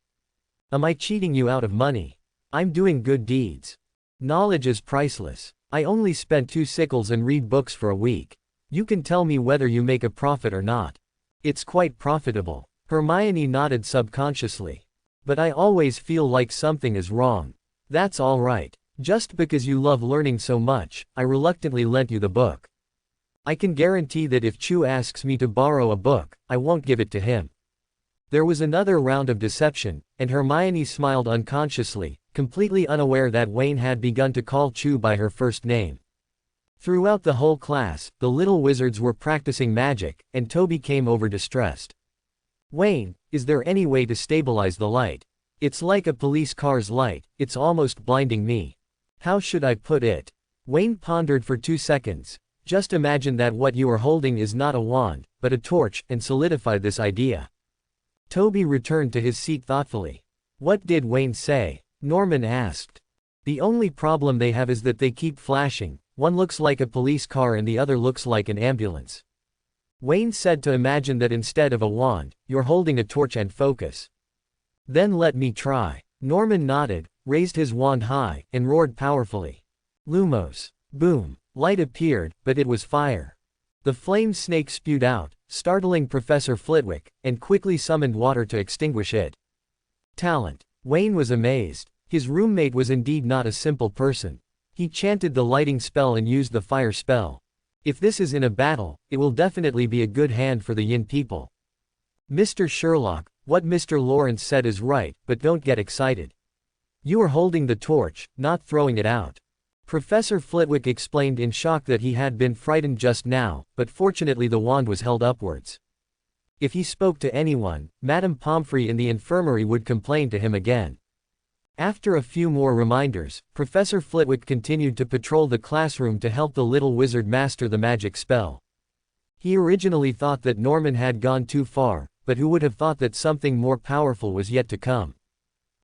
Am I cheating you out of money? I'm doing good deeds. Knowledge is priceless. I only spent 2 sickles and read books for a week. You can tell me whether you make a profit or not. It's quite profitable. Hermione nodded subconsciously. But I always feel like something is wrong. That's all right. Just because you love learning so much, I reluctantly lent you the book. I can guarantee that if Chu asks me to borrow a book, I won't give it to him. There was another round of deception, and Hermione smiled unconsciously, completely unaware that Wayne had begun to call Chu by her first name. Throughout the whole class, the little wizards were practicing magic, and Toby came over distressed. Wayne, is there any way to stabilize the light? It's like a police car's light, it's almost blinding me. How should I put it? Wayne pondered for 2 seconds. Just imagine that what you are holding is not a wand, but a torch, and solidify this idea. Toby returned to his seat thoughtfully. What did Wayne say? Norman asked. The only problem they have is that they keep flashing. One looks like a police car and the other looks like an ambulance. Wayne said to imagine that instead of a wand, you're holding a torch and focus. Then let me try. Norman nodded, raised his wand high, and roared powerfully. Lumos. Boom. Light appeared, but it was fire. The flame snake spewed out, startling Professor Flitwick, and quickly summoned water to extinguish it. Talent. Wayne was amazed. His roommate was indeed not a simple person. He chanted the lighting spell and used the fire spell. If this is in a battle, it will definitely be a good hand for the Yin people. Mr. Sherlock, what Mr. Lawrence said is right, but don't get excited. You are holding the torch, not throwing it out. Professor Flitwick explained in shock that he had been frightened just now, but fortunately the wand was held upwards. If he spoke to anyone, Madame Pomfrey in the infirmary would complain to him again. After a few more reminders, Professor Flitwick continued to patrol the classroom to help the little wizard master the magic spell. He originally thought that Norman had gone too far, but who would have thought that something more powerful was yet to come?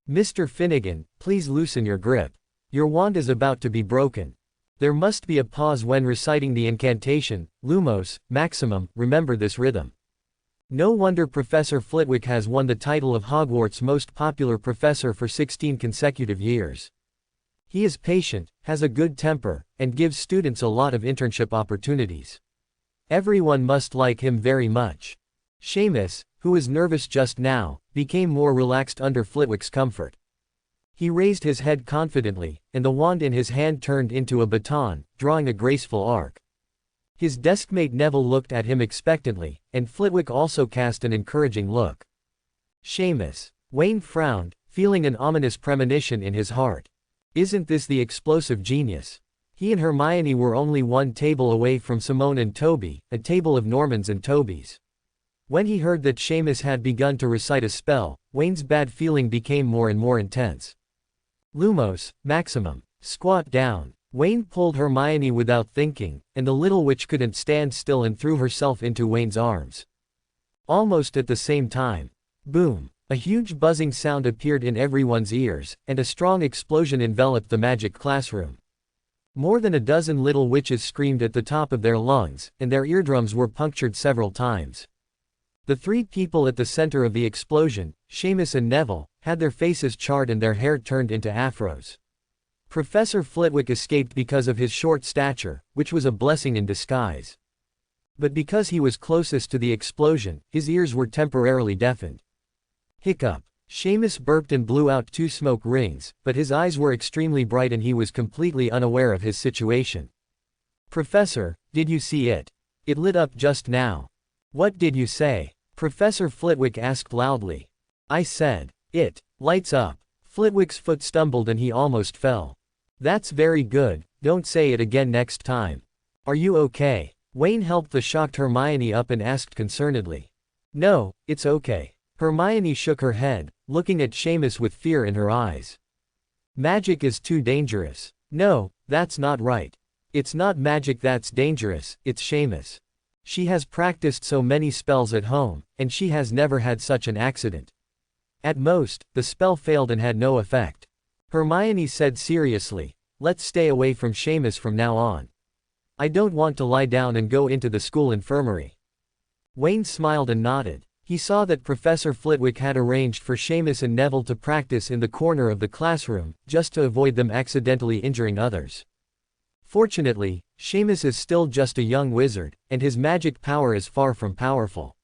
Mr. Finnegan, please loosen your grip. Your wand is about to be broken. There must be a pause when reciting the incantation, Lumos, Maximum, remember this rhythm. No wonder Professor Flitwick has won the title of Hogwarts' most popular professor for 16 consecutive years. He is patient, has a good temper, and gives students a lot of internship opportunities. Everyone must like him very much. Seamus, who was nervous just now, became more relaxed under Flitwick's comfort. He raised his head confidently, and the wand in his hand turned into a baton, drawing a graceful arc. His deskmate Neville looked at him expectantly, and Flitwick also cast an encouraging look. Seamus. Wayne frowned, feeling an ominous premonition in his heart. Isn't this the explosive genius? He and Hermione were only one table away from Simone and Toby, a table of Normans and Tobys. When he heard that Seamus had begun to recite a spell, Wayne's bad feeling became more and more intense. Lumos, Maximum. Squat down. Wayne pulled Hermione without thinking, and the little witch couldn't stand still and threw herself into Wayne's arms. Almost at the same time. Boom! A huge buzzing sound appeared in everyone's ears, and a strong explosion enveloped the magic classroom. More than a dozen little witches screamed at the top of their lungs, and their eardrums were punctured several times. The three people at the center of the explosion, Seamus and Neville, had their faces charred and their hair turned into afros. Professor Flitwick escaped because of his short stature, which was a blessing in disguise. But because he was closest to the explosion, his ears were temporarily deafened. Hiccup. Seamus burped and blew out 2 smoke rings, but his eyes were extremely bright and he was completely unaware of his situation. Professor, did you see it? It lit up just now. What did you say? Professor Flitwick asked loudly. I said, it lights up. Flitwick's foot stumbled and he almost fell. That's very good, don't say it again next time. Are you okay? Wayne helped the shocked Hermione up and asked concernedly. No, it's okay. Hermione shook her head, looking at Seamus with fear in her eyes. Magic is too dangerous. No, that's not right. It's not magic that's dangerous, it's Seamus. She has practiced so many spells at home, and she has never had such an accident. At most, the spell failed and had no effect. Hermione said seriously, let's stay away from Seamus from now on. I don't want to lie down and go into the school infirmary. Wayne smiled and nodded. He saw that Professor Flitwick had arranged for Seamus and Neville to practice in the corner of the classroom, just to avoid them accidentally injuring others. Fortunately, Seamus is still just a young wizard, and his magic power is far from powerful.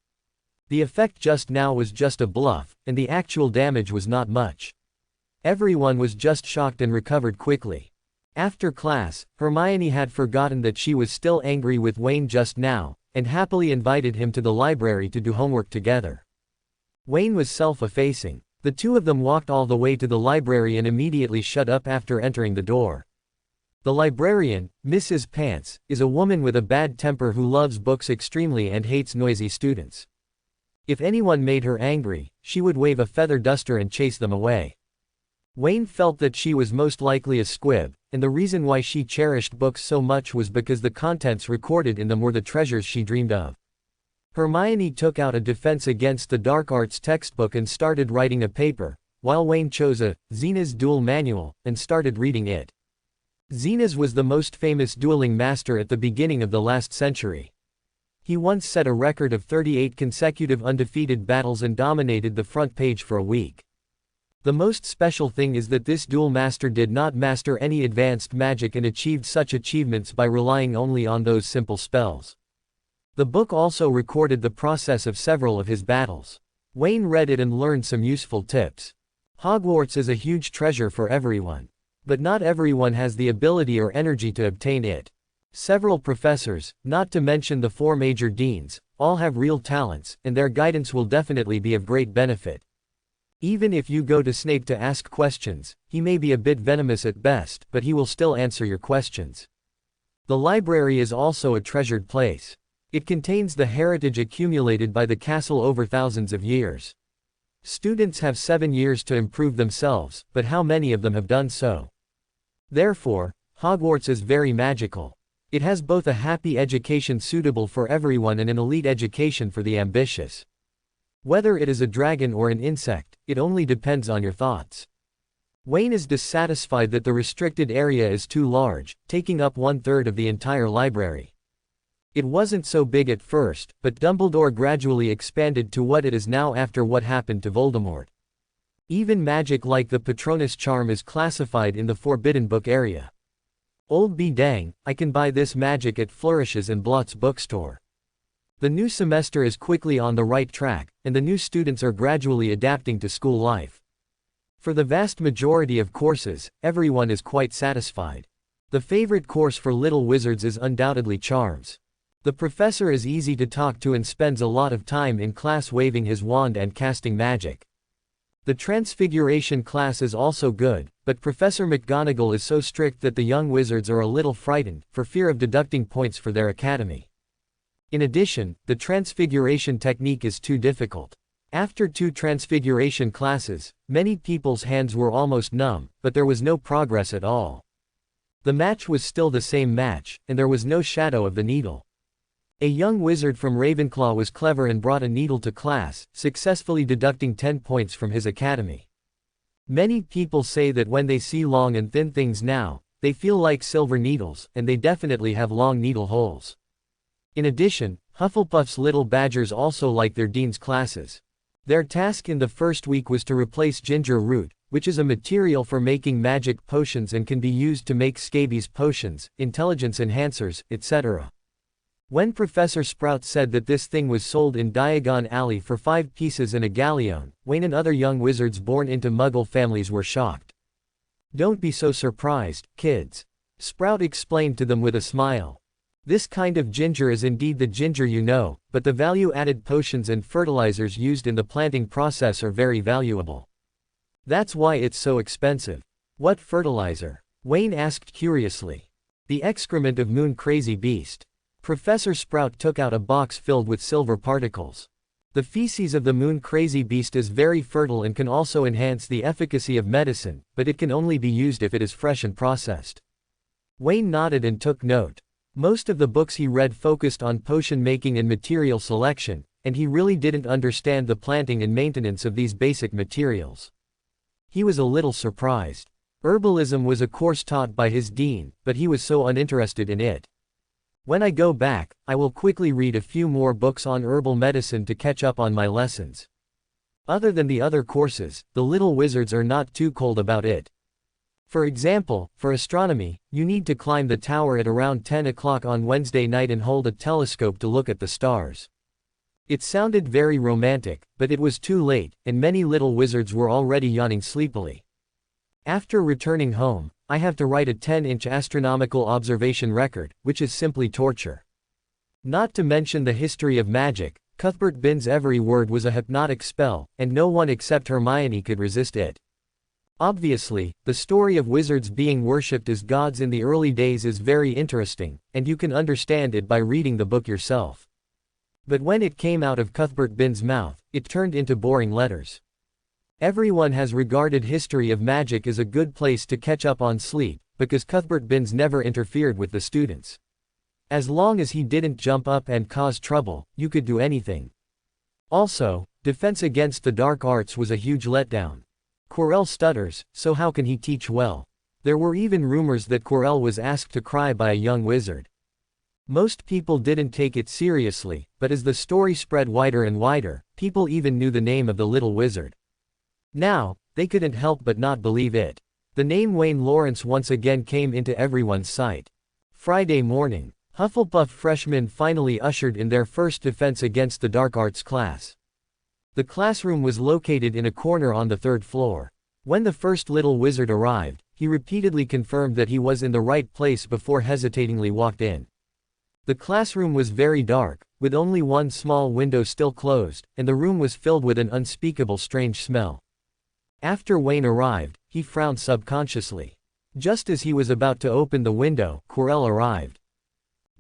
The effect just now was just a bluff, and the actual damage was not much. Everyone was just shocked and recovered quickly. After class, Hermione had forgotten that she was still angry with Wayne just now, and happily invited him to the library to do homework together. Wayne was self-effacing. The two of them walked all the way to the library and immediately shut up after entering the door. The librarian, Mrs. Pants, is a woman with a bad temper who loves books extremely and hates noisy students. If anyone made her angry, she would wave a feather duster and chase them away. Wayne felt that she was most likely a squib, and the reason why she cherished books so much was because the contents recorded in them were the treasures she dreamed of. Hermione took out a defense against the dark arts textbook and started writing a paper, while Wayne chose a Xena's Duel Manual and started reading it. Xena's was the most famous dueling master at the beginning of the last century. He once set a record of 38 consecutive undefeated battles and dominated the front page for a week. The most special thing is that this duel master did not master any advanced magic and achieved such achievements by relying only on those simple spells. The book also recorded the process of several of his battles. Wayne read it and learned some useful tips. Hogwarts is a huge treasure for everyone. But not everyone has the ability or energy to obtain it. Several professors, not to mention the 4 major deans, all have real talents, and their guidance will definitely be of great benefit. Even if you go to Snape to ask questions, he may be a bit venomous at best, but he will still answer your questions. The library is also a treasured place. It contains the heritage accumulated by the castle over thousands of years. Students have 7 years to improve themselves, but how many of them have done so? Therefore, Hogwarts is very magical. It has both a happy education suitable for everyone and an elite education for the ambitious. Whether it is a dragon or an insect, it only depends on your thoughts. Wayne is dissatisfied that the restricted area is too large, taking up 1/3 of the entire library. It wasn't so big at first, but Dumbledore gradually expanded to what it is now after what happened to Voldemort. Even magic like the Patronus charm is classified in the Forbidden Book area. Old be dang, I can buy this magic at Flourishes and Blott's bookstore. The new semester is quickly on the right track, and the new students are gradually adapting to school life. For the vast majority of courses, everyone is quite satisfied. The favorite course for little wizards is undoubtedly charms. The professor is easy to talk to and spends a lot of time in class waving his wand and casting magic. The transfiguration class is also good, but Professor McGonagall is so strict that the young wizards are a little frightened, for fear of deducting points for their academy. In addition, the transfiguration technique is too difficult. After 2 transfiguration classes, many people's hands were almost numb, but there was no progress at all. The match was still the same match, and there was no shadow of the needle. A young wizard from Ravenclaw was clever and brought a needle to class, successfully deducting 10 points from his academy. Many people say that when they see long and thin things now, they feel like silver needles, and they definitely have long needle holes. In addition, Hufflepuff's little badgers also like their dean's classes. Their task in the first week was to replace ginger root, which is a material for making magic potions and can be used to make scabies potions, intelligence enhancers, etc. When Professor Sprout said that this thing was sold in Diagon Alley for 5 pieces and a galleon, Wayne and other young wizards born into Muggle families were shocked. "Don't be so surprised, kids," Sprout explained to them with a smile. "This kind of ginger is indeed the ginger you know, but the value-added potions and fertilizers used in the planting process are very valuable. That's why it's so expensive." "What fertilizer?" Wayne asked curiously. "The excrement of Moon Crazy Beast." Professor Sprout took out a box filled with silver particles. "The feces of the Moon Crazy Beast is very fertile and can also enhance the efficacy of medicine, but it can only be used if it is fresh and processed." Wayne nodded and took note. Most of the books he read focused on potion making and material selection, and he really didn't understand the planting and maintenance of these basic materials. He was a little surprised. Herbalism was a course taught by his dean, but he was so uninterested in it. "When I go back, I will quickly read a few more books on herbal medicine to catch up on my lessons." Other than the other courses, the little wizards are not too cold about it. For example, for astronomy, you need to climb the tower at around 10 o'clock on Wednesday night and hold a telescope to look at the stars. It sounded very romantic, but it was too late, and many little wizards were already yawning sleepily. "After returning home, I have to write a 10-inch astronomical observation record, which is simply torture." Not to mention the history of magic, Cuthbert Binns' every word was a hypnotic spell, and no one except Hermione could resist it. Obviously, the story of wizards being worshipped as gods in the early days is very interesting, and you can understand it by reading the book yourself. But when it came out of Cuthbert Binns' mouth, it turned into boring letters. Everyone has regarded History of Magic as a good place to catch up on sleep, because Cuthbert Binns never interfered with the students. As long as he didn't jump up and cause trouble, you could do anything. Also, Defense Against the Dark Arts was a huge letdown. Quirrell stutters, so how can he teach well? There were even rumors that Quirrell was asked to cry by a young wizard. Most people didn't take it seriously, but as the story spread wider and wider, people even knew the name of the little wizard. Now, they couldn't help but not believe it. The name Wayne Lawrence once again came into everyone's sight. Friday morning, Hufflepuff freshmen finally ushered in their first Defense Against the Dark Arts class. The classroom was located in a corner on the 3rd floor. When the first little wizard arrived, he repeatedly confirmed that he was in the right place before hesitatingly walked in. The classroom was very dark, with only one small window still closed, and the room was filled with an unspeakable strange smell. After Wayne arrived, he frowned subconsciously. Just as he was about to open the window, Quirrell arrived.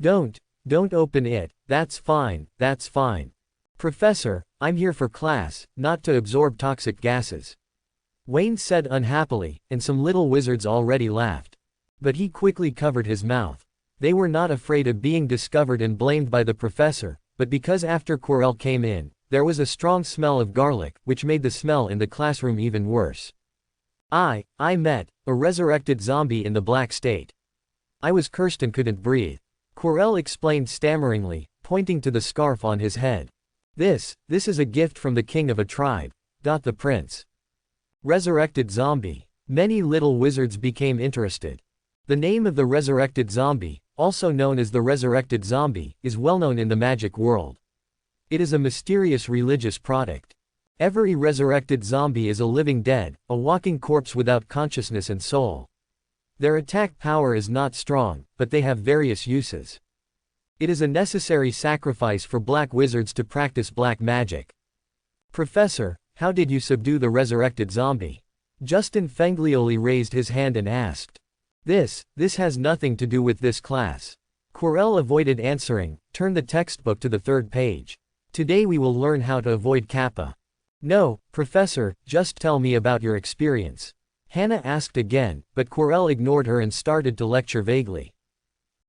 Don't open it, that's fine, that's fine. Professor, I'm here for class, not to absorb toxic gases. Wayne said unhappily, and some little wizards already laughed. But he quickly covered his mouth. They were not afraid of being discovered and blamed by the professor, but because after Quirrell came in, there was a strong smell of garlic, which made the smell in the classroom even worse. I met a resurrected zombie in the Black State. I was cursed and couldn't breathe. Quirrell explained stammeringly, pointing to the scarf on his head. This is a gift from the king of a tribe. The prince. Resurrected zombie. Many little wizards became interested. The name of the resurrected zombie, also known as the resurrected zombie, is well known in the magic world. It is a mysterious religious product. Every resurrected zombie is a living dead, a walking corpse without consciousness and soul. Their attack power is not strong, but they have various uses. It is a necessary sacrifice for black wizards to practice black magic. Professor, how did you subdue the resurrected zombie? Justin Fenglioli raised his hand and asked. This has nothing to do with this class. Quirrell avoided answering, turned the textbook to the 3rd page. Today we will learn how to avoid kappa. No, Professor, just tell me about your experience. Hannah asked again, but Quirrell ignored her and started to lecture vaguely.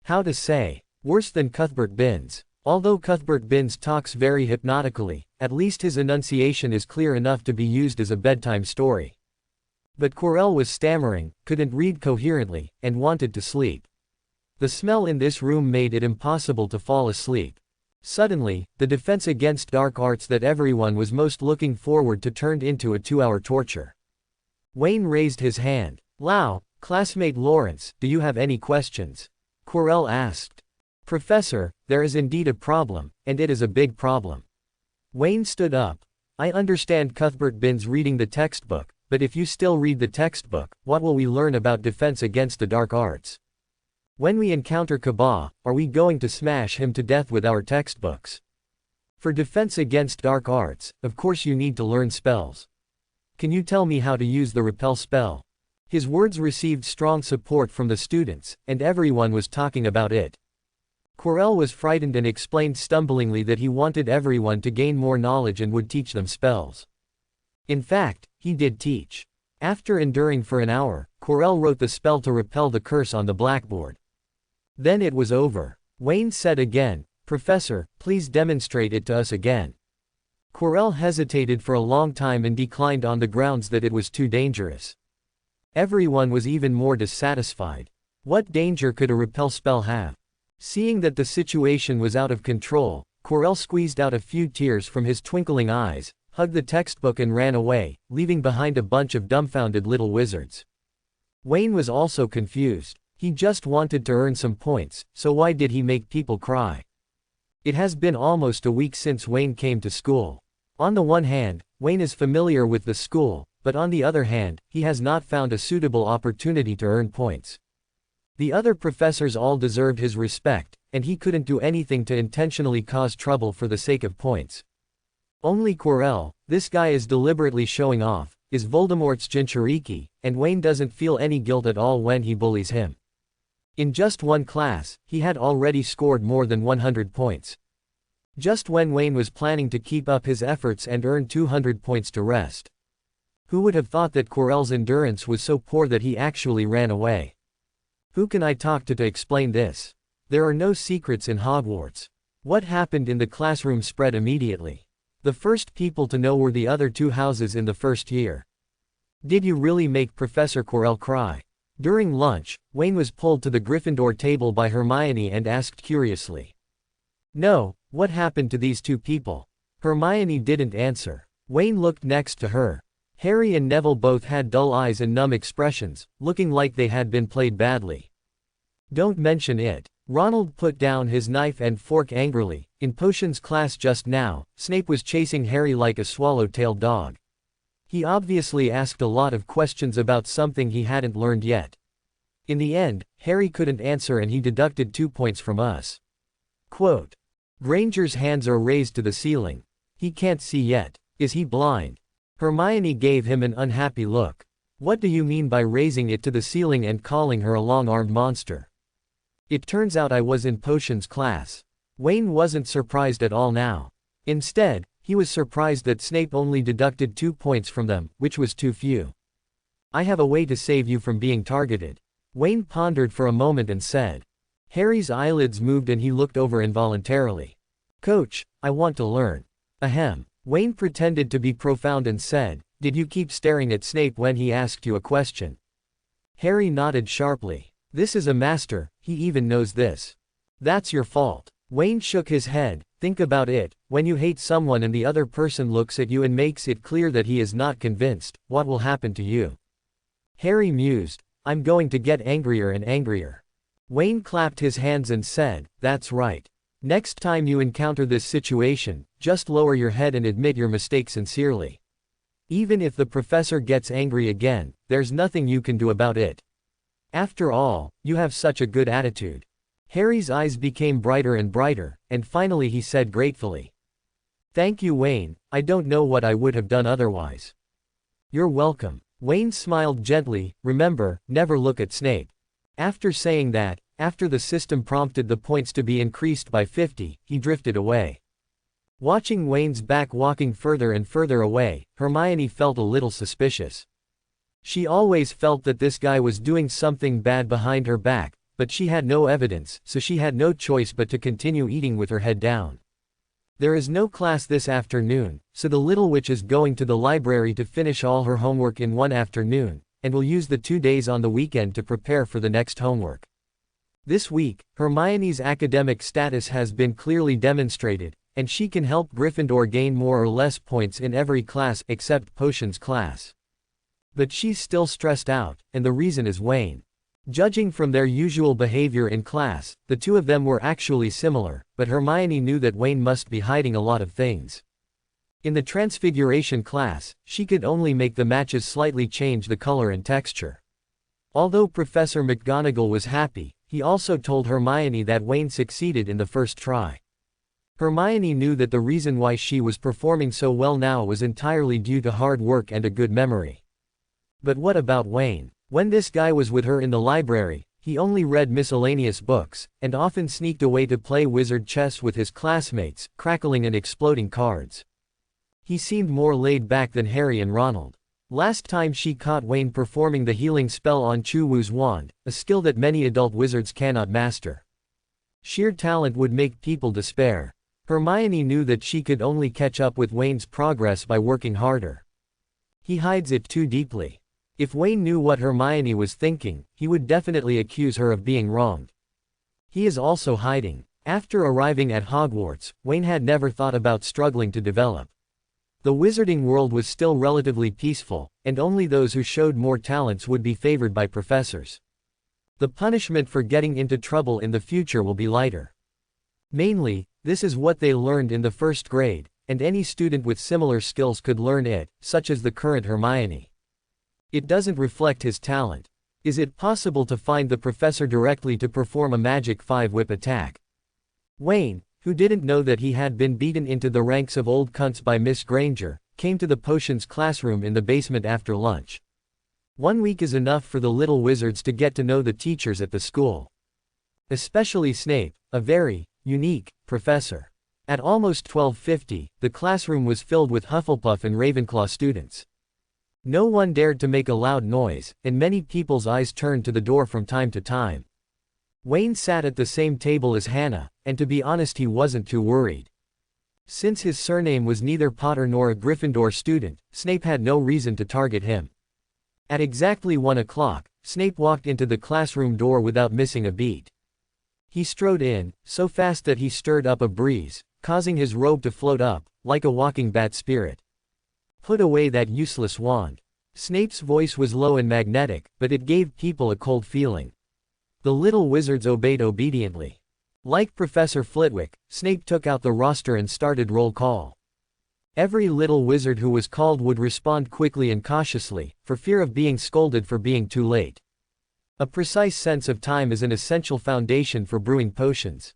How to say, worse than Cuthbert Binns. Although Cuthbert Binns talks very hypnotically, at least his enunciation is clear enough to be used as a bedtime story. But Quirrell was stammering, couldn't read coherently, and wanted to sleep. The smell in this room made it impossible to fall asleep. Suddenly, the defense against dark arts that everyone was most looking forward to turned into a 2-hour torture. Wayne raised his hand. Lau, classmate Lawrence, do you have any questions? Quirrell asked. Professor, there is indeed a problem, and it is a big problem. Wayne stood up. I understand Cuthbert Binns reading the textbook, but if you still read the textbook, what will we learn about defense against the dark arts? When we encounter Kaba, are we going to smash him to death with our textbooks? For defense against dark arts, of course you need to learn spells. Can you tell me how to use the repel spell? His words received strong support from the students, and everyone was talking about it. Quirrell was frightened and explained stumblingly that he wanted everyone to gain more knowledge and would teach them spells. In fact, he did teach. After enduring for an hour, Quirrell wrote the spell to repel the curse on the blackboard. Then it was over. Wayne said again, Professor, please demonstrate it to us again. Quirrell hesitated for a long time and declined on the grounds that it was too dangerous. Everyone was even more dissatisfied. What danger could a repel spell have? Seeing that the situation was out of control, Quirrell squeezed out a few tears from his twinkling eyes, hugged the textbook and ran away, leaving behind a bunch of dumbfounded little wizards. Wayne was also confused. He just wanted to earn some points, so why did he make people cry? It has been almost a week since Wayne came to school. On the one hand, Wayne is familiar with the school, but on the other hand, he has not found a suitable opportunity to earn points. The other professors all deserved his respect, and he couldn't do anything to intentionally cause trouble for the sake of points. Only Quirrell, this guy is deliberately showing off, is Voldemort's Jinchuriki, and Wayne doesn't feel any guilt at all when he bullies him. In just one class, he had already scored more than 100 points. Just when Wayne was planning to keep up his efforts and earn 200 points to rest. Who would have thought that Quirrell's endurance was so poor that he actually ran away? Who can I talk to explain this? There are no secrets in Hogwarts. What happened in the classroom spread immediately. The first people to know were the other 2 houses in the first year. Did you really make Professor Quirrell cry? During lunch, Wayne was pulled to the Gryffindor table by Hermione and asked curiously. No, what happened to these 2 people? Hermione didn't answer. Wayne looked next to her. Harry and Neville both had dull eyes and numb expressions, looking like they had been played badly. Don't mention it. Ronald put down his knife and fork angrily. In potions class just now, Snape was chasing Harry like a swallow-tailed dog. He obviously asked a lot of questions about something he hadn't learned yet. In the end, Harry couldn't answer and he deducted 2 points from us. Quote. Granger's hands are raised to the ceiling. He can't see yet. Is he blind? Hermione gave him an unhappy look. What do you mean by raising it to the ceiling and calling her a long-armed monster? It turns out I was in potions class. Wayne wasn't surprised at all now. Instead, he was surprised that Snape only deducted 2 points from them, which was too few. I have a way to save you from being targeted. Wayne pondered for a moment and said. Harry's eyelids moved and he looked over involuntarily. Coach, I want to learn. Ahem. Wayne pretended to be profound and said, did you keep staring at Snape when he asked you a question? Harry nodded sharply. This is a master, he even knows this. That's your fault. Wayne shook his head. Think about it, when you hate someone and the other person looks at you and makes it clear that he is not convinced, what will happen to you? Harry mused. I'm going to get angrier and angrier. Wayne clapped his hands and said, that's right. Next time you encounter this situation, just lower your head and admit your mistake sincerely. Even if the professor gets angry again, there's nothing you can do about it. After all, you have such a good attitude. Harry's eyes became brighter and brighter, and finally he said gratefully. Thank you, Wayne, I don't know what I would have done otherwise. You're welcome. Wayne smiled gently. Remember, never look at Snape. After saying that, after the system prompted the points to be increased by 50, he drifted away. Watching Wayne's back walking further and further away, Hermione felt a little suspicious. She always felt that this guy was doing something bad behind her back, but she had no evidence, so she had no choice but to continue eating with her head down. There is no class this afternoon, so the little witch is going to the library to finish all her homework in one afternoon, and will use the 2 days on the weekend to prepare for the next homework. This week, Hermione's academic status has been clearly demonstrated, and she can help Gryffindor gain more or less points in every class except potions class. But she's still stressed out, and the reason is Wayne. Judging from their usual behavior in class, the two of them were actually similar, but Hermione knew that Wayne must be hiding a lot of things. In the Transfiguration class, she could only make the matches slightly change the color and texture. Although Professor McGonagall was happy, he also told Hermione that Wayne succeeded in the first try. Hermione knew that the reason why she was performing so well now was entirely due to hard work and a good memory. But what about Wayne? When this guy was with her in the library, he only read miscellaneous books, and often sneaked away to play wizard chess with his classmates, crackling and exploding cards. He seemed more laid back than Harry and Ronald. Last time she caught Wayne performing the healing spell on Chu-Wu's wand, a skill that many adult wizards cannot master. Sheer talent would make people despair. Hermione knew that she could only catch up with Wayne's progress by working harder. He hides it too deeply. If Wayne knew what Hermione was thinking, he would definitely accuse her of being wronged. He is also hiding. After arriving at Hogwarts, Wayne had never thought about struggling to develop. The wizarding world was still relatively peaceful, and only those who showed more talents would be favored by professors. The punishment for getting into trouble in the future will be lighter. Mainly, this is what they learned in the first grade, and any student with similar skills could learn it, such as the current Hermione. It doesn't reflect his talent. Is it possible to find the professor directly to perform a magic 5-whip attack? Wayne, who didn't know that he had been beaten into the ranks of old cunts by Miss Granger, came to the potions classroom in the basement after lunch. 1 week is enough for the little wizards to get to know the teachers at the school. Especially Snape, a very unique professor. At almost 12:50, the classroom was filled with Hufflepuff and Ravenclaw students. No one dared to make a loud noise, and many people's eyes turned to the door from time to time. Wayne sat at the same table as Hannah, and to be honest he wasn't too worried. Since his surname was neither Potter nor a Gryffindor student, Snape had no reason to target him. At exactly 1 o'clock, Snape walked into the classroom door without missing a beat. He strode in, so fast that he stirred up a breeze, causing his robe to float up, like a walking bat spirit. Put away that useless wand. Snape's voice was low and magnetic, but it gave people a cold feeling. The little wizards obeyed obediently. Like Professor Flitwick, Snape took out the roster and started roll call. Every little wizard who was called would respond quickly and cautiously, for fear of being scolded for being too late. A precise sense of time is an essential foundation for brewing potions.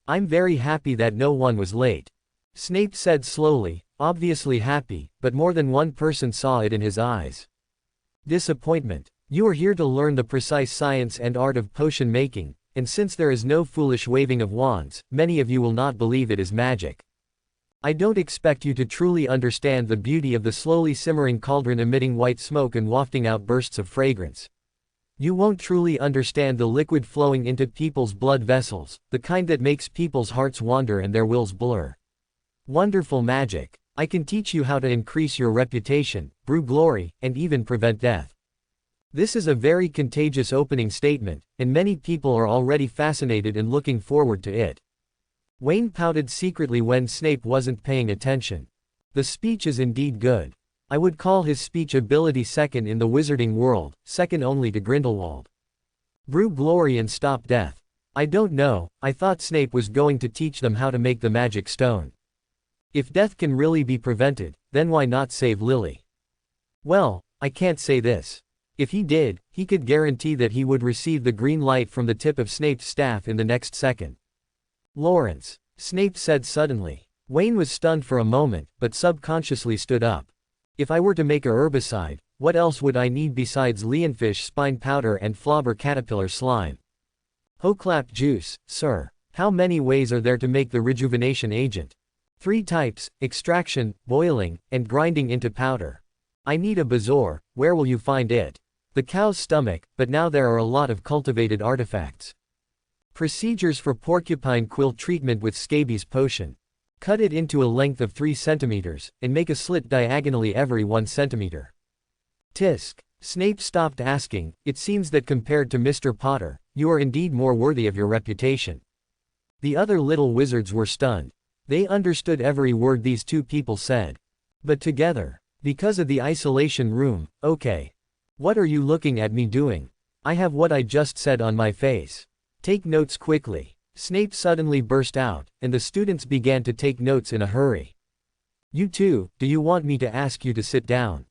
I'm very happy that no one was late. Snape said slowly, obviously happy, but more than one person saw it in his eyes. Disappointment. You are here to learn the precise science and art of potion making, and since there is no foolish waving of wands, many of you will not believe it is magic. I don't expect you to truly understand the beauty of the slowly simmering cauldron emitting white smoke and wafting out bursts of fragrance. You won't truly understand the liquid flowing into people's blood vessels, the kind that makes people's hearts wander and their wills blur. Wonderful magic. I can teach you how to increase your reputation, brew glory, and even prevent death. This is a very contagious opening statement, and many people are already fascinated and looking forward to it. Wayne pouted secretly when Snape wasn't paying attention. The speech is indeed good. I would call his speech ability second in the wizarding world, second only to Grindelwald. Brew glory and stop death. I don't know, I thought Snape was going to teach them how to make the magic stone. If death can really be prevented, then why not save Lily? Well, I can't say this. If he did, he could guarantee that he would receive the green light from the tip of Snape's staff in the next second. Lawrence, Snape said suddenly. Wayne was stunned for a moment, but subconsciously stood up. If I were to make a herbicide, what else would I need besides leonfish spine powder and flobber caterpillar slime? Hoclap juice, sir. How many ways are there to make the rejuvenation agent? 3 types, extraction, boiling, and grinding into powder. I need a bezoar, where will you find it? The cow's stomach, but now there are a lot of cultivated artifacts. Procedures for porcupine quill treatment with scabies potion. Cut it into a length of 3 centimeters, and make a slit diagonally every 1 centimeter. Tisk. Snape stopped asking, it seems that compared to Mr. Potter, you are indeed more worthy of your reputation. The other little wizards were stunned. They understood every word these 2 people said. But together. Because of the isolation room, okay. What are you looking at me doing? I have what I just said on my face. Take notes quickly. Snape suddenly burst out, and the students began to take notes in a hurry. You too, do you want me to ask you to sit down?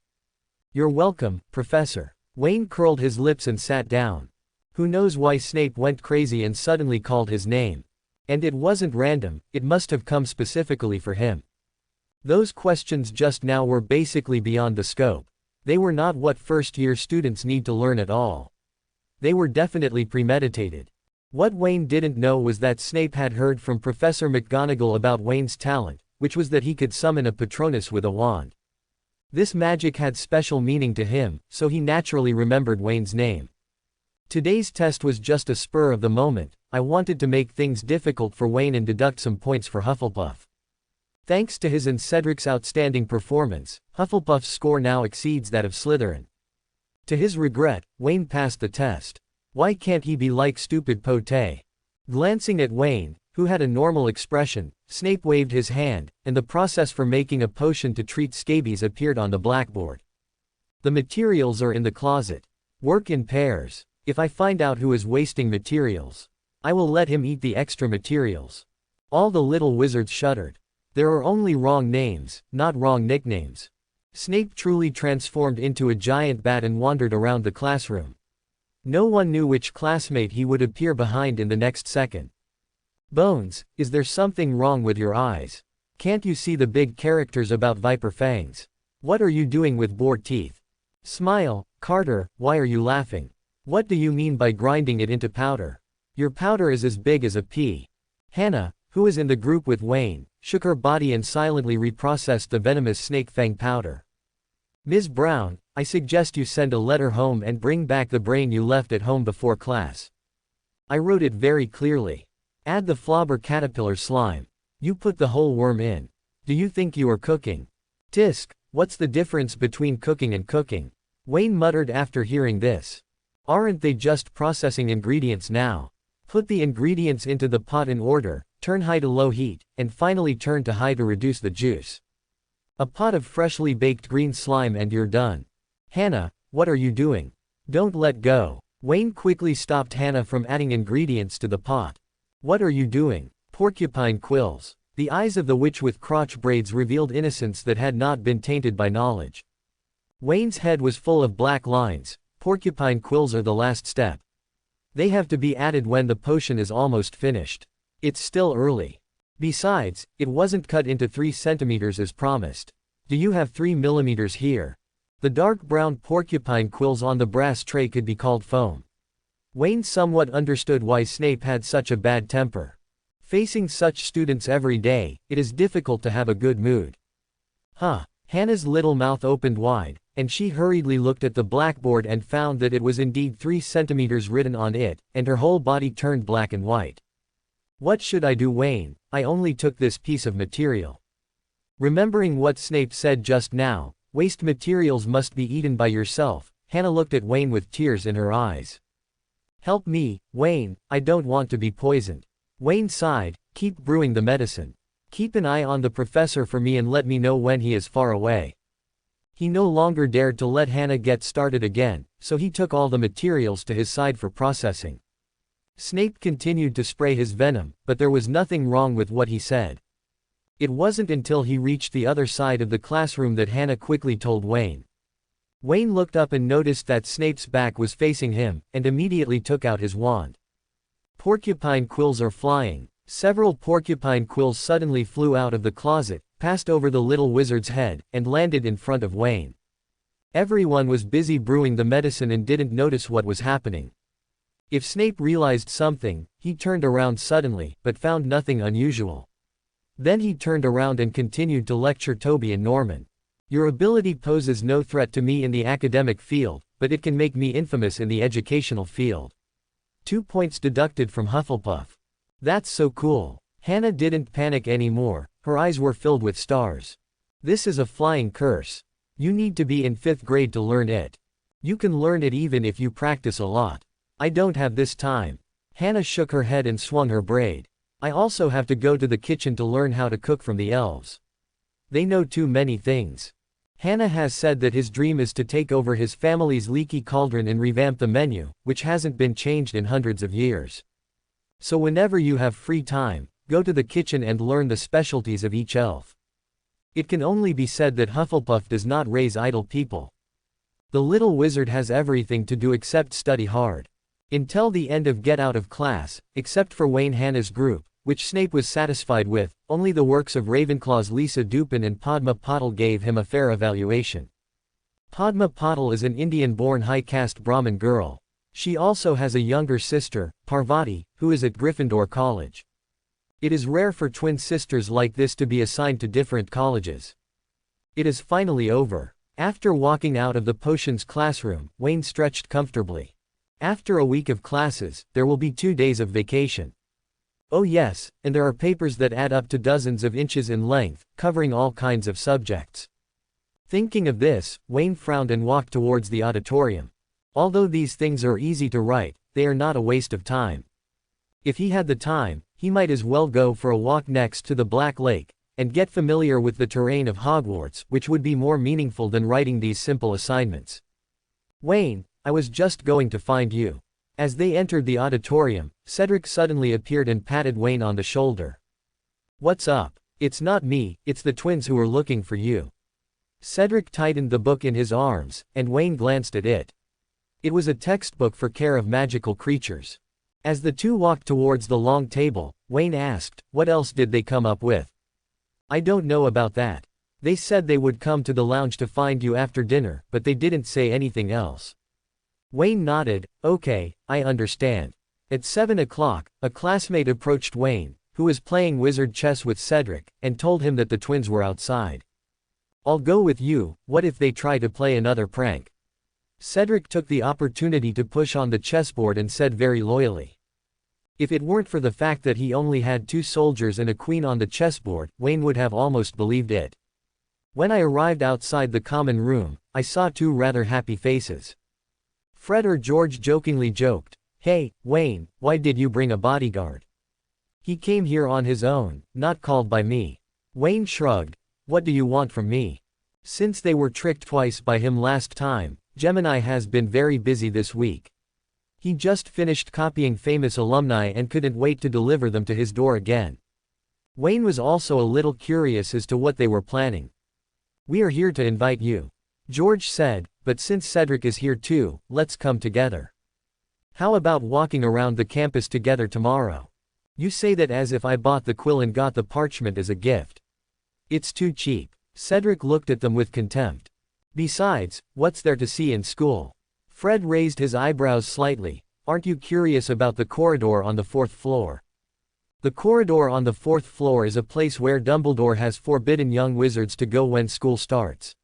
You're welcome, Professor. Wayne curled his lips and sat down. Who knows why Snape went crazy and suddenly called his name? And it wasn't random, it must have come specifically for him. Those questions just now were basically beyond the scope. They were not what first-year students need to learn at all. They were definitely premeditated. What Wayne didn't know was that Snape had heard from Professor McGonagall about Wayne's talent, which was that he could summon a Patronus with a wand. This magic had special meaning to him, so he naturally remembered Wayne's name. Today's test was just a spur of the moment. I wanted to make things difficult for Wayne and deduct some points for Hufflepuff. Thanks to his and Cedric's outstanding performance, Hufflepuff's score now exceeds that of Slytherin. To his regret, Wayne passed the test. Why can't he be like stupid Poté? Glancing at Wayne, who had a normal expression, Snape waved his hand, and the process for making a potion to treat scabies appeared on the blackboard. The materials are in the closet. Work in pairs. If I find out who is wasting materials, I will let him eat the extra materials. All the little wizards shuddered. There are only wrong names, not wrong nicknames. Snape truly transformed into a giant bat and wandered around the classroom. No one knew which classmate he would appear behind in the next second. Bones, is there something wrong with your eyes? Can't you see the big characters about viper fangs? What are you doing with boar teeth? Smile, Carter, why are you laughing? What do you mean by grinding it into powder? Your powder is as big as a pea. Hannah, who is in the group with Wayne, shook her body and silently reprocessed the venomous snake fang powder. Ms. Brown, I suggest you send a letter home and bring back the brain you left at home before class. I wrote it very clearly. Add the flobber caterpillar slime. You put the whole worm in. Do you think you are cooking? Tisk, what's the difference between cooking and cooking? Wayne muttered after hearing this. Aren't they just processing ingredients now? Put the ingredients into the pot in order, turn high to low heat, and finally turn to high to reduce the juice. A pot of freshly baked green slime and you're done. Hannah, what are you doing? Don't let go. Wayne quickly stopped Hannah from adding ingredients to the pot. What are you doing? Porcupine quills. The eyes of the witch with crotch braids revealed innocence that had not been tainted by knowledge. Wayne's head was full of black lines. Porcupine quills are the last step. They have to be added when the potion is almost finished. It's still early. Besides, it wasn't cut into 3 centimeters as promised. Do you have 3 millimeters here? The dark brown porcupine quills on the brass tray could be called foam. Wayne somewhat understood why Snape had such a bad temper. Facing such students every day, it is difficult to have a good mood. Huh. Hannah's little mouth opened wide, and she hurriedly looked at the blackboard and found that it was indeed 3 centimeters written on it, and her whole body turned black and white. What should I do, Wayne? I only took this piece of material. Remembering what Snape said just now, waste materials must be eaten by yourself, Hannah looked at Wayne with tears in her eyes. Help me, Wayne, I don't want to be poisoned. Wayne sighed. Keep brewing the medicine. Keep an eye on the professor for me and let me know when he is far away. He no longer dared to let Hannah get started again, so he took all the materials to his side for processing. Snape continued to spray his venom, but there was nothing wrong with what he said. It wasn't until he reached the other side of the classroom that Hannah quickly told Wayne. Wayne looked up and noticed that Snape's back was facing him, and immediately took out his wand. Porcupine quills are flying. Several porcupine quills suddenly flew out of the closet, passed over the little wizard's head, and landed in front of Wayne. Everyone was busy brewing the medicine and didn't notice what was happening. If Snape realized something, he turned around suddenly, but found nothing unusual. Then he turned around and continued to lecture Toby and Norman. Your ability poses no threat to me in the academic field, but it can make me infamous in the educational field. 2 points deducted from Hufflepuff. That's so cool. Hannah didn't panic anymore, her eyes were filled with stars. This is a flying curse. You need to be in 5th grade to learn it. You can learn it even if you practice a lot. I don't have this time. Hannah shook her head and swung her braid. I also have to go to the kitchen to learn how to cook from the elves. They know too many things. Hannah has said that his dream is to take over his family's leaky cauldron and revamp the menu, which hasn't been changed in hundreds of years. So whenever you have free time, go to the kitchen and learn the specialties of each elf. It can only be said that Hufflepuff does not raise idle people. The little wizard has everything to do except study hard. Until the end of Get Out of Class, except for Wayne Hannah's group, which Snape was satisfied with, only the works of Ravenclaw's Lisa Dupin and Padma Patil gave him a fair evaluation. Padma Patil is an Indian-born high-caste Brahmin girl. She also has a younger sister, Parvati, who is at Gryffindor College. It is rare for twin sisters like this to be assigned to different colleges. It is finally over. After walking out of the potions classroom, Wayne stretched comfortably. After a week of classes, there will be 2 days of vacation. Oh yes, and there are papers that add up to dozens of inches in length, covering all kinds of subjects. Thinking of this, Wayne frowned and walked towards the auditorium. Although these things are easy to write, they are not a waste of time. If he had the time, he might as well go for a walk next to the Black Lake, and get familiar with the terrain of Hogwarts, which would be more meaningful than writing these simple assignments. Wayne, I was just going to find you. As they entered the auditorium, Cedric suddenly appeared and patted Wayne on the shoulder. What's up? It's not me, it's the twins who are looking for you. Cedric tightened the book in his arms, and Wayne glanced at it. It was a textbook for care of magical creatures. As the two walked towards the long table, Wayne asked, what else did they come up with? I don't know about that. They said they would come to the lounge to find you after dinner, but they didn't say anything else. Wayne nodded. Okay, I understand. At 7 o'clock, a classmate approached Wayne, who was playing wizard chess with Cedric, and told him that the twins were outside. I'll go with you, what if they try to play another prank? Cedric took the opportunity to push on the chessboard and said very loyally. If it weren't for the fact that he only had 2 soldiers and a queen on the chessboard, Wayne would have almost believed it. When I arrived outside the common room, I saw 2 rather happy faces. Fred or George jokingly joked, Hey, Wayne, why did you bring a bodyguard? He came here on his own, not called by me. Wayne shrugged. What do you want from me? Since they were tricked twice by him last time, Gemini has been very busy this week. He just finished copying famous alumni and couldn't wait to deliver them to his door again. Wayne was also a little curious as to what they were planning. "We are here to invite you," George said, "but since Cedric is here too, let's come together. How about walking around the campus together tomorrow? You say that as if I bought the quill and got the parchment as a gift. It's too cheap." Cedric looked at them with contempt. "Besides, what's there to see in school?" Fred raised his eyebrows slightly. "Aren't you curious about the corridor on the 4th floor?" The corridor on the 4th floor is a place where Dumbledore has forbidden young wizards to go when school starts.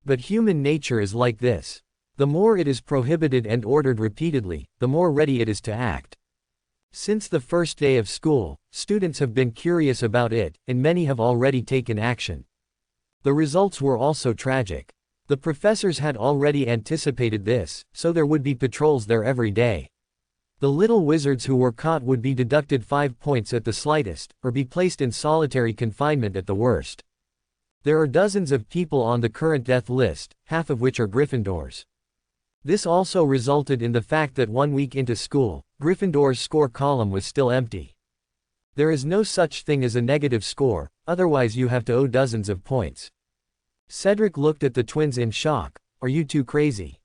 But human nature is like this. The more it is prohibited and ordered repeatedly, the more ready it is to act. Since the first day of school, students have been curious about it, and many have already taken action. The results were also tragic. The professors had already anticipated this, so there would be patrols there every day. The little wizards who were caught would be deducted 5 points at the slightest, or be placed in solitary confinement at the worst. There are dozens of people on the current death list, half of which are Gryffindors. This also resulted in the fact that 1 week into school, Gryffindor's score column was still empty. There is no such thing as a negative score, otherwise you have to owe dozens of points. Cedric looked at the twins in shock. "Are you too crazy?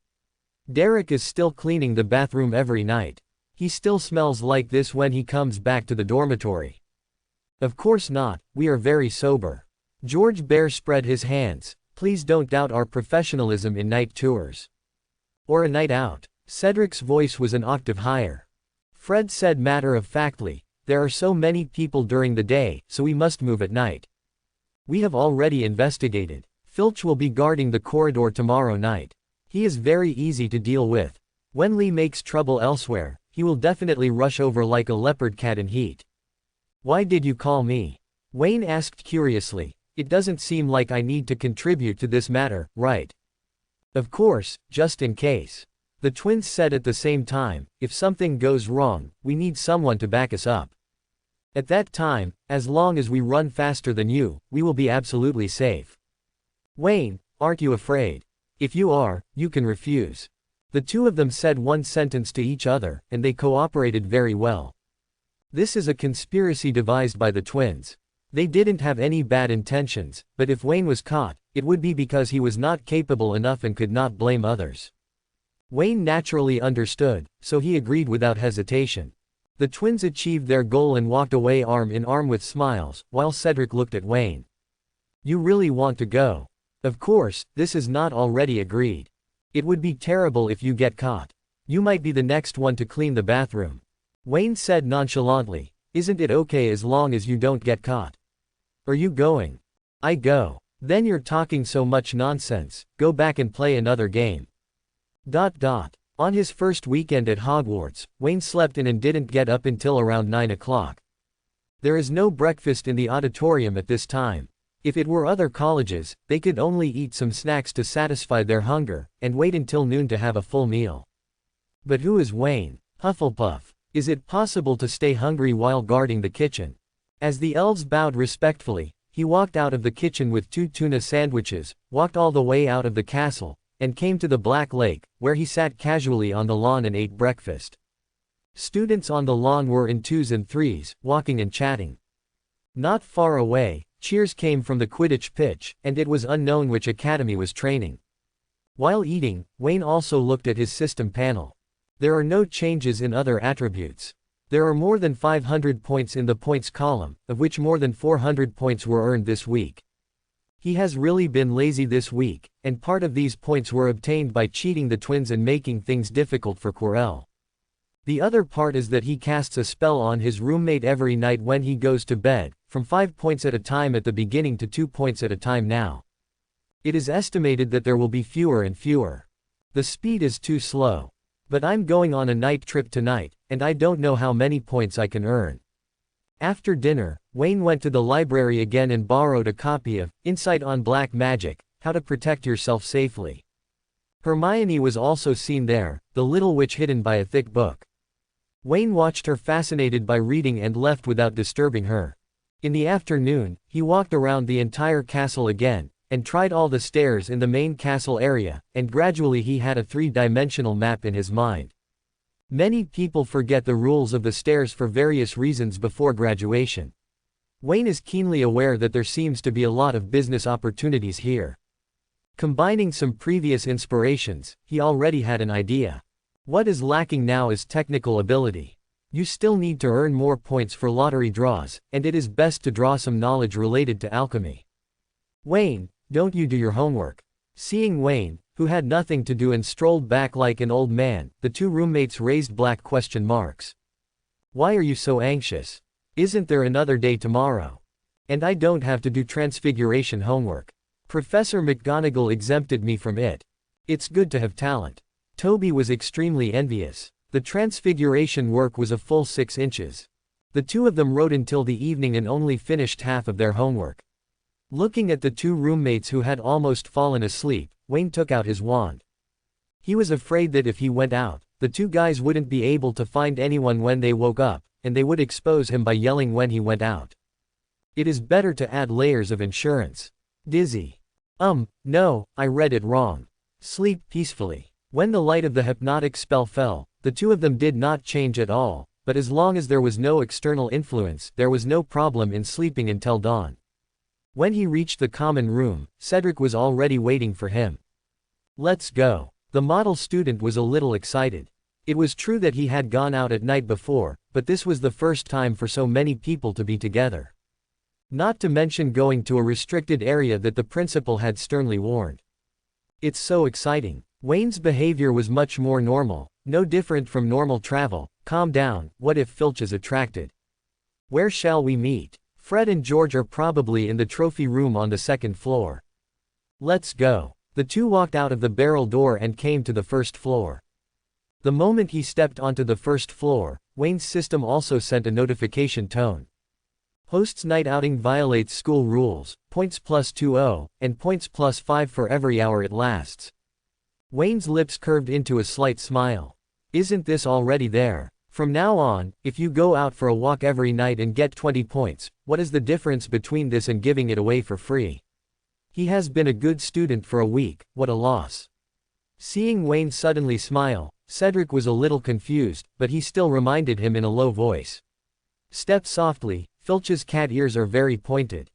Derek is still cleaning the bathroom every night. He still smells like this when he comes back to the dormitory." "Of course not, we are very sober." George Bear spread his hands. "Please don't doubt our professionalism in night tours. Or a night out." Cedric's voice was an octave higher. Fred said matter-of-factly, "There are so many people during the day, so we must move at night. We have already investigated. Filch will be guarding the corridor tomorrow night. He is very easy to deal with. When Lee makes trouble elsewhere, he will definitely rush over like a leopard cat in heat." "Why did you call me?" Wayne asked curiously. "It doesn't seem like I need to contribute to this matter, right?" "Of course, just in case." The twins said at the same time, "If something goes wrong, we need someone to back us up. At that time, as long as we run faster than you, we will be absolutely safe." "Wayne, aren't you afraid? If you are, you can refuse." The two of them said one sentence to each other, and they cooperated very well. This is a conspiracy devised by the twins. They didn't have any bad intentions, but if Wayne was caught, it would be because he was not capable enough and could not blame others. Wayne naturally understood, so he agreed without hesitation. The twins achieved their goal and walked away arm in arm with smiles, while Cedric looked at Wayne. "You really want to go? Of course, this is not already agreed. It would be terrible if you get caught. You might be the next one to clean the bathroom." Wayne said nonchalantly, "Isn't it okay as long as you don't get caught?" "Are you going?" "I go." "Then you're talking so much nonsense, go back and play another game." On his first weekend at Hogwarts, Wayne slept in and didn't get up until around 9 o'clock. There is no breakfast in the auditorium at this time. If it were other colleges, they could only eat some snacks to satisfy their hunger, and wait until noon to have a full meal. But who is Wayne? Hufflepuff. Is it possible to stay hungry while guarding the kitchen? As the elves bowed respectfully, he walked out of the kitchen with 2 tuna sandwiches, walked all the way out of the castle, and came to the Black Lake, where he sat casually on the lawn and ate breakfast. Students on the lawn were in 2s and 3s, walking and chatting. Not far away, cheers came from the Quidditch pitch, and it was unknown which academy was training. While eating, Wayne also looked at his system panel. There are no changes in other attributes. There are more than 500 points in the points column, of which more than 400 points were earned this week. He has really been lazy this week, and part of these points were obtained by cheating the twins and making things difficult for Quirrell. The other part is that he casts a spell on his roommate every night when he goes to bed, from 5 points at a time at the beginning to 2 points at a time now. It is estimated that there will be fewer and fewer. The speed is too slow. But I'm going on a night trip tonight, and I don't know how many points I can earn. After dinner, Wayne went to the library again and borrowed a copy of Insight on Black Magic: How to Protect Yourself Safely. Hermione was also seen there, the little witch hidden by a thick book. Wayne watched her fascinated by reading and left without disturbing her. In the afternoon, he walked around the entire castle again, and tried all the stairs in the main castle area, and gradually he had a 3-dimensional map in his mind. Many people forget the rules of the stairs for various reasons before graduation. Wayne is keenly aware that there seems to be a lot of business opportunities here. Combining some previous inspirations, he already had an idea. What is lacking now is technical ability. You still need to earn more points for lottery draws, and it is best to draw some knowledge related to alchemy. Wayne, don't you do your homework? Seeing Wayne, who had nothing to do and strolled back like an old man, the two roommates raised black question marks. Why are you so anxious? Isn't there another day tomorrow? And I don't have to do transfiguration homework. Professor McGonagall exempted me from it. It's good to have talent. Toby was extremely envious. The transfiguration work was a full 6 inches. The two of them wrote until the evening and only finished half of their homework. Looking at the two roommates who had almost fallen asleep, Wayne took out his wand. He was afraid that if he went out, the two guys wouldn't be able to find anyone when they woke up, and they would expose him by yelling when he went out. It is better to add layers of insurance. Dizzy. No, I read it wrong. Sleep peacefully. When the light of the hypnotic spell fell, the two of them did not change at all, but as long as there was no external influence, there was no problem in sleeping until dawn. When he reached the common room, Cedric was already waiting for him. Let's go. The model student was a little excited. It was true that he had gone out at night before, but this was the first time for so many people to be together. Not to mention going to a restricted area that the principal had sternly warned. It's so exciting. Wayne's behavior was much more normal, no different from normal travel. Calm down, what if Filch is attracted? Where shall we meet? Fred and George are probably in the trophy room on the 2nd floor. Let's go. The two walked out of the barrel door and came to the 1st floor. The moment he stepped onto the 1st floor, Wayne's system also sent a notification tone. Host's night outing violates school rules, points +20, and points +5 for every hour it lasts. Wayne's lips curved into a slight smile. Isn't this already there? From now on, if you go out for a walk every night and get 20 points, what is the difference between this and giving it away for free? He has been a good student for a week, what a loss. Seeing Wayne suddenly smile, Cedric was a little confused, but he still reminded him in a low voice. Step softly, Filch's cat ears are very pointed.